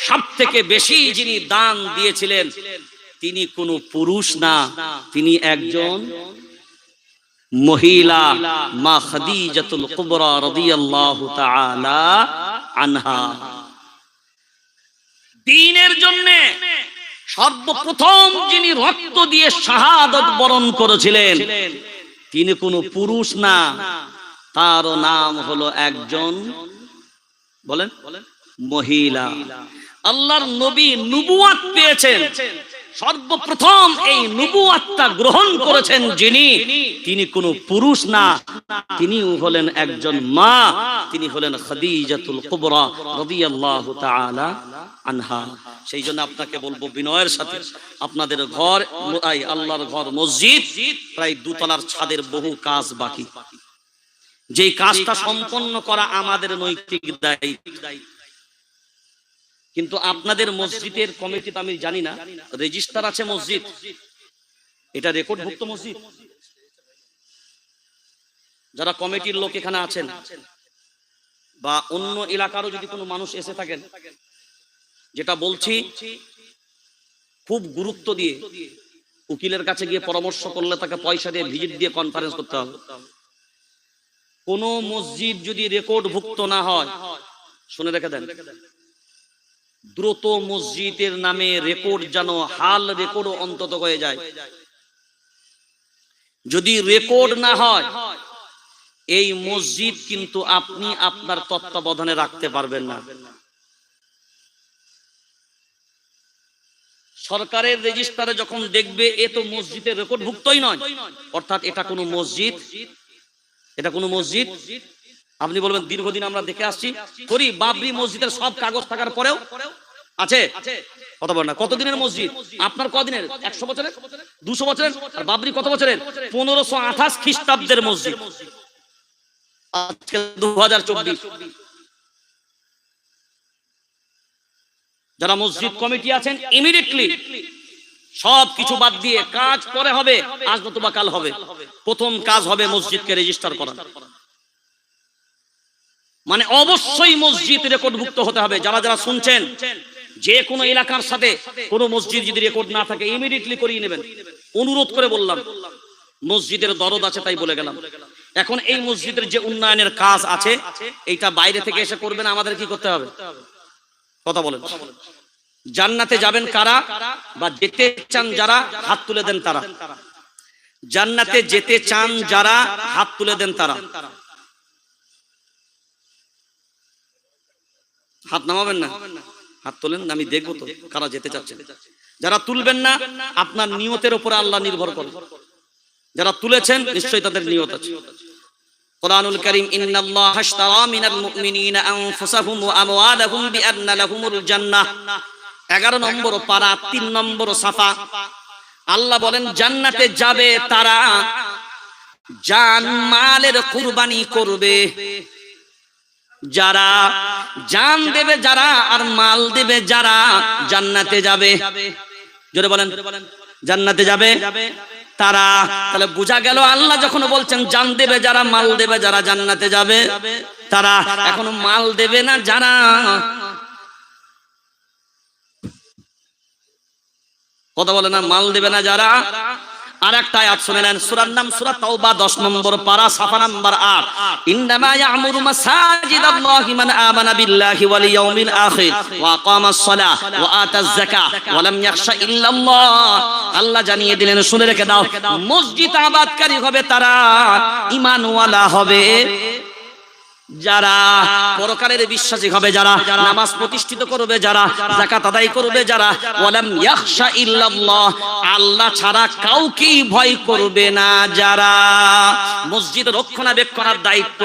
সবথেকে বেশি যিনি দান দিয়েছিলেন, তিনি কোনো পুরুষ না, তিনি একজন মহিলা, মা খাদিজাতুল কুবরা রাদিয়াল্লাহু তাআলা আনহা। দ্বীনের জন্য সর্বপ্রথম যিনি রক্ত দিয়ে শাহাদাত বরণ করেছিলেন, তিনি কোনো পুরুষ না, তার নাম হলো একজন, বলেন মহিলা। আল্লাহর নবী নবুয়াত পেয়েছেন, সর্বপ্রথম এই নবুয়াতটা গ্রহণ করেছেন যিনি, তিনি কোনো পুরুষ না, তিনি হলেন একজন মা, তিনি হলেন খাদিজাতুল কুবরা রাদিয়াল্লাহু তাআলা আনহা। সেই জন্য আপনাকে বলবো বিনয়ের সাথে, আপনাদের ঘর, আল্লাহর ঘর মসজিদ, প্রায় 2 তলার ছাদের বহু কাজ বাকি, যেই কাজটা সম্পন্ন করা আমাদের নৈতিক দায়িত্ব। কিন্তু আপনাদের মসজিদের কমিটি তো আমি জানি না, রেজিস্টার আছে মসজিদ, এটা রেকর্ডভুক্ত মসজিদ। যারা কমিটির লোক এখানে আছেন বা অন্য এলাকারও যদি কোনো মানুষ এসে থাকেন, যেটা বলছি খুব গুরুত্ব দিয়ে, উকিলের কাছে গিয়ে পরামর্শ করলে তাকে পয়সা দিয়ে ভিজিট দিয়ে কনফারেন্স করতে হবে। কোন মসজিদ যদি রেকর্ডভুক্ত না হয়, শুনে রেখে দেন, দ্রুত মসজিদের নামে রেকর্ড যেন হাল রেকর্ড অন্তত হয়ে যায়। যদি রেকর্ড না হয়, এই মসজিদ কিন্তু আপনি আপনার তত্ত্বাবধানে রাখতে পারবেন না। সরকারের রেজিস্টারে যখন দেখবে এ তো মসজিদের রেকর্ডভুক্তই নয়, অর্থাৎ এটা কোনো মসজিদ, এটা কোনো মসজিদ। আপনি বলবেন দীর্ঘদিন আমরা দেখে আসছি, করি বাবরি মসজিদের সব কাগজ থাকার পরেও আছে, কথা বলেন না, কতদিনের মসজিদ আপনার, কদিনের, 100 বছরের, 200 বছরের, আর বাবরি কত বছরের, 1528 খ্রিস্টাব্দের মসজিদ, আজকে 2024। যারা মসজিদ কমিটি আছেন, ইমিডিয়েটলি সব কিছু বাদ দিয়ে কাজ পরে হবে, আজ নতুবা কাল হবে, প্রথম কাজ হবে মসজিদকে রেজিস্টার করা। মানে অবশ্যই মসজিদ রেকর্ডভুক্ত হতে হবে। যারা যারা শুনছেন, যে কোনো এলাকার সাথে কোনো মসজিদ যদি রেকর্ড না থাকে, ইমিডিয়েটলি করিয়ে নেবেন। অনুরোধ করে বললাম, মসজিদের দরদ আছে তাই বলে গেলাম। এখন এই মসজিদের যে উন্নয়নের কাজ আছে, এইটা বাইরে থেকে এসে করবেন, আমাদের কি করতে হবে, কথা বলেন। জান্নাতে যাবেন কারা, বা যেতে চান যারা, হাত তুলে দেন তারা। জান্নাতে যেতে চান যারা, হাত তুলে দেন তারা। হাত নামাবেন না, হাত তোলেন, আমি দেখবো তো কারা যেতে চাচ্ছেন। যারা তুলবেন না, আপনার নিয়তের উপরে আল্লাহ নির্ভর করে। যারা তুলেছেন নিশ্চয়ই তাদের নিয়ত আছে। কুরআনুল কারীম, ইন্নাল্লাহা আশতারা মিনাল মুমিনিনা আনফুসাহুম ওয়া আমওয়ালাহুম বিআন্না লাহুমুল জান্নাহ, 11 নম্বর পারা, 3 নম্বর সাফা। আল্লাহ বলেন জান্নাতে যাবে তারা জান মালের কুরবানি করবে, যারা জান দেবে যারা আর মাল দেবে যারা, জান্নাতে যাবে। জোরে বলেন, জান্নাতে যাবে তারা। তাহলে বোঝা গেল আল্লাহ যখন বলছেন জান দেবে যারা, মাল দেবে যারা, জান্নাতে যাবে তারা। এখন মাল দেবে না যারা, কথা বলে না, মাল দেবে না যারা। আর একটা আয়াত শুনে নেন, সূরার নাম সূরা তাওবা, 10 নম্বর পারা, সাফা নাম্বার 8। ইন্নামা ইয়া'মুরু মাসাজিদাল্লাহি মান আমানা বিল্লাহি ওয়াল ইয়াউমিল আখির ওয়া আকামাস সালাহ ওয়া আতাজ যাকাহ ওয়া লাম ইয়াখশা ইল্লাল্লাহ। আল্লাহ জানিয়ে দিলেন, শুনে রেখে দাও, মসজিদ আবাদকারী হবে তারা, ঈমানওয়ালা হবে যারা, পরকালের বিশ্বাসী হবে যারা, নামাজ প্রতিষ্ঠিত করবে যারা, যাকাত আদায় করবে যারা, ওয়ালাম ইয়াখশা ইল্লাল্লাহ, আল্লাহ ছাড়া কাউকেই ভয় করবে না যারা। মসজিদ রক্ষণাবেক্ষণের দায়িত্ব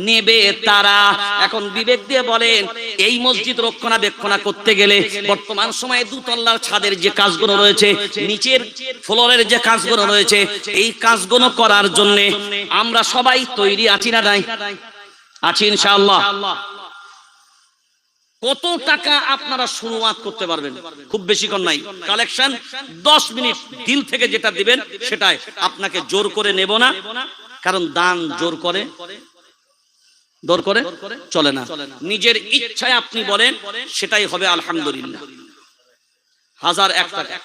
নেবে তারা। এখন বিবেক দিয়ে বলেন, এই মসজিদ রক্ষণাবেক্ষণ করতে গেলে বর্তমান সময়ে 2 তলার ছাদের যে কাজগুলো রয়েছে, নিচের ফ্লোরের যে কাজগুলো রয়েছে, এই কাজগুলো করার জন্য আমরা সবাই তৈরি আছি না নাই? আছি ইনশাআল্লাহ। কত টাকা আপনারা শুরুয়াত করতে পারবেন? খুব বেশিক্ষণ নাই, কালেকশন 10 মিনিট, দিল থেকে যেটা দিবেন সেটাই। আপনাকে জোর করে নেব না, কারণ দান জোর করে দর করে চলে না। নিজের ইচ্ছায় আপনি বলেন, সেটাই হবে আলহামদুলিল্লাহ। 1001 টাকা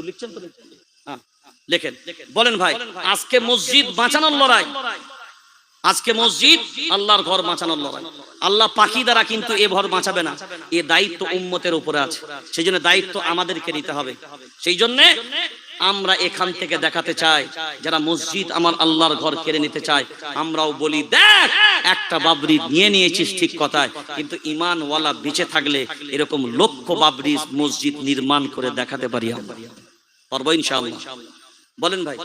লিখছেন তো? হ্যাঁ লেখেন, বলেন ভাই আজকে মসজিদ বাঁচানোর লড়াই, আজকে মসজিদ আল্লাহর ঘর বাঁচানোর লড়াই। আল্লাহ পাখি দ্বারা কিন্তু এ ঘর বাঁচাবে না, এ দায়িত্ব উম্মতের উপরে আছে। সেই জন্য দায়িত্ব আমাদেরকে নিতে হবে। সেই জন্য আমরা এখান থেকে দেখাতে চাই, যারা মসজিদ আমার আল্লাহর ঘর কেড়ে নিতে চায়, আমরাও বলি দেখ একটা বাবরি নিয়ে নিয়েছিস ঠিক কথায়, কিন্তু ঈমানওয়ালা বেঁচে থাকলে এরকম লক্ষ বাবরি মসজিদ নির্মাণ করে দেখাতে পারি আমরা। পারবো ইনশাআল্লাহ? বলেন ভাই।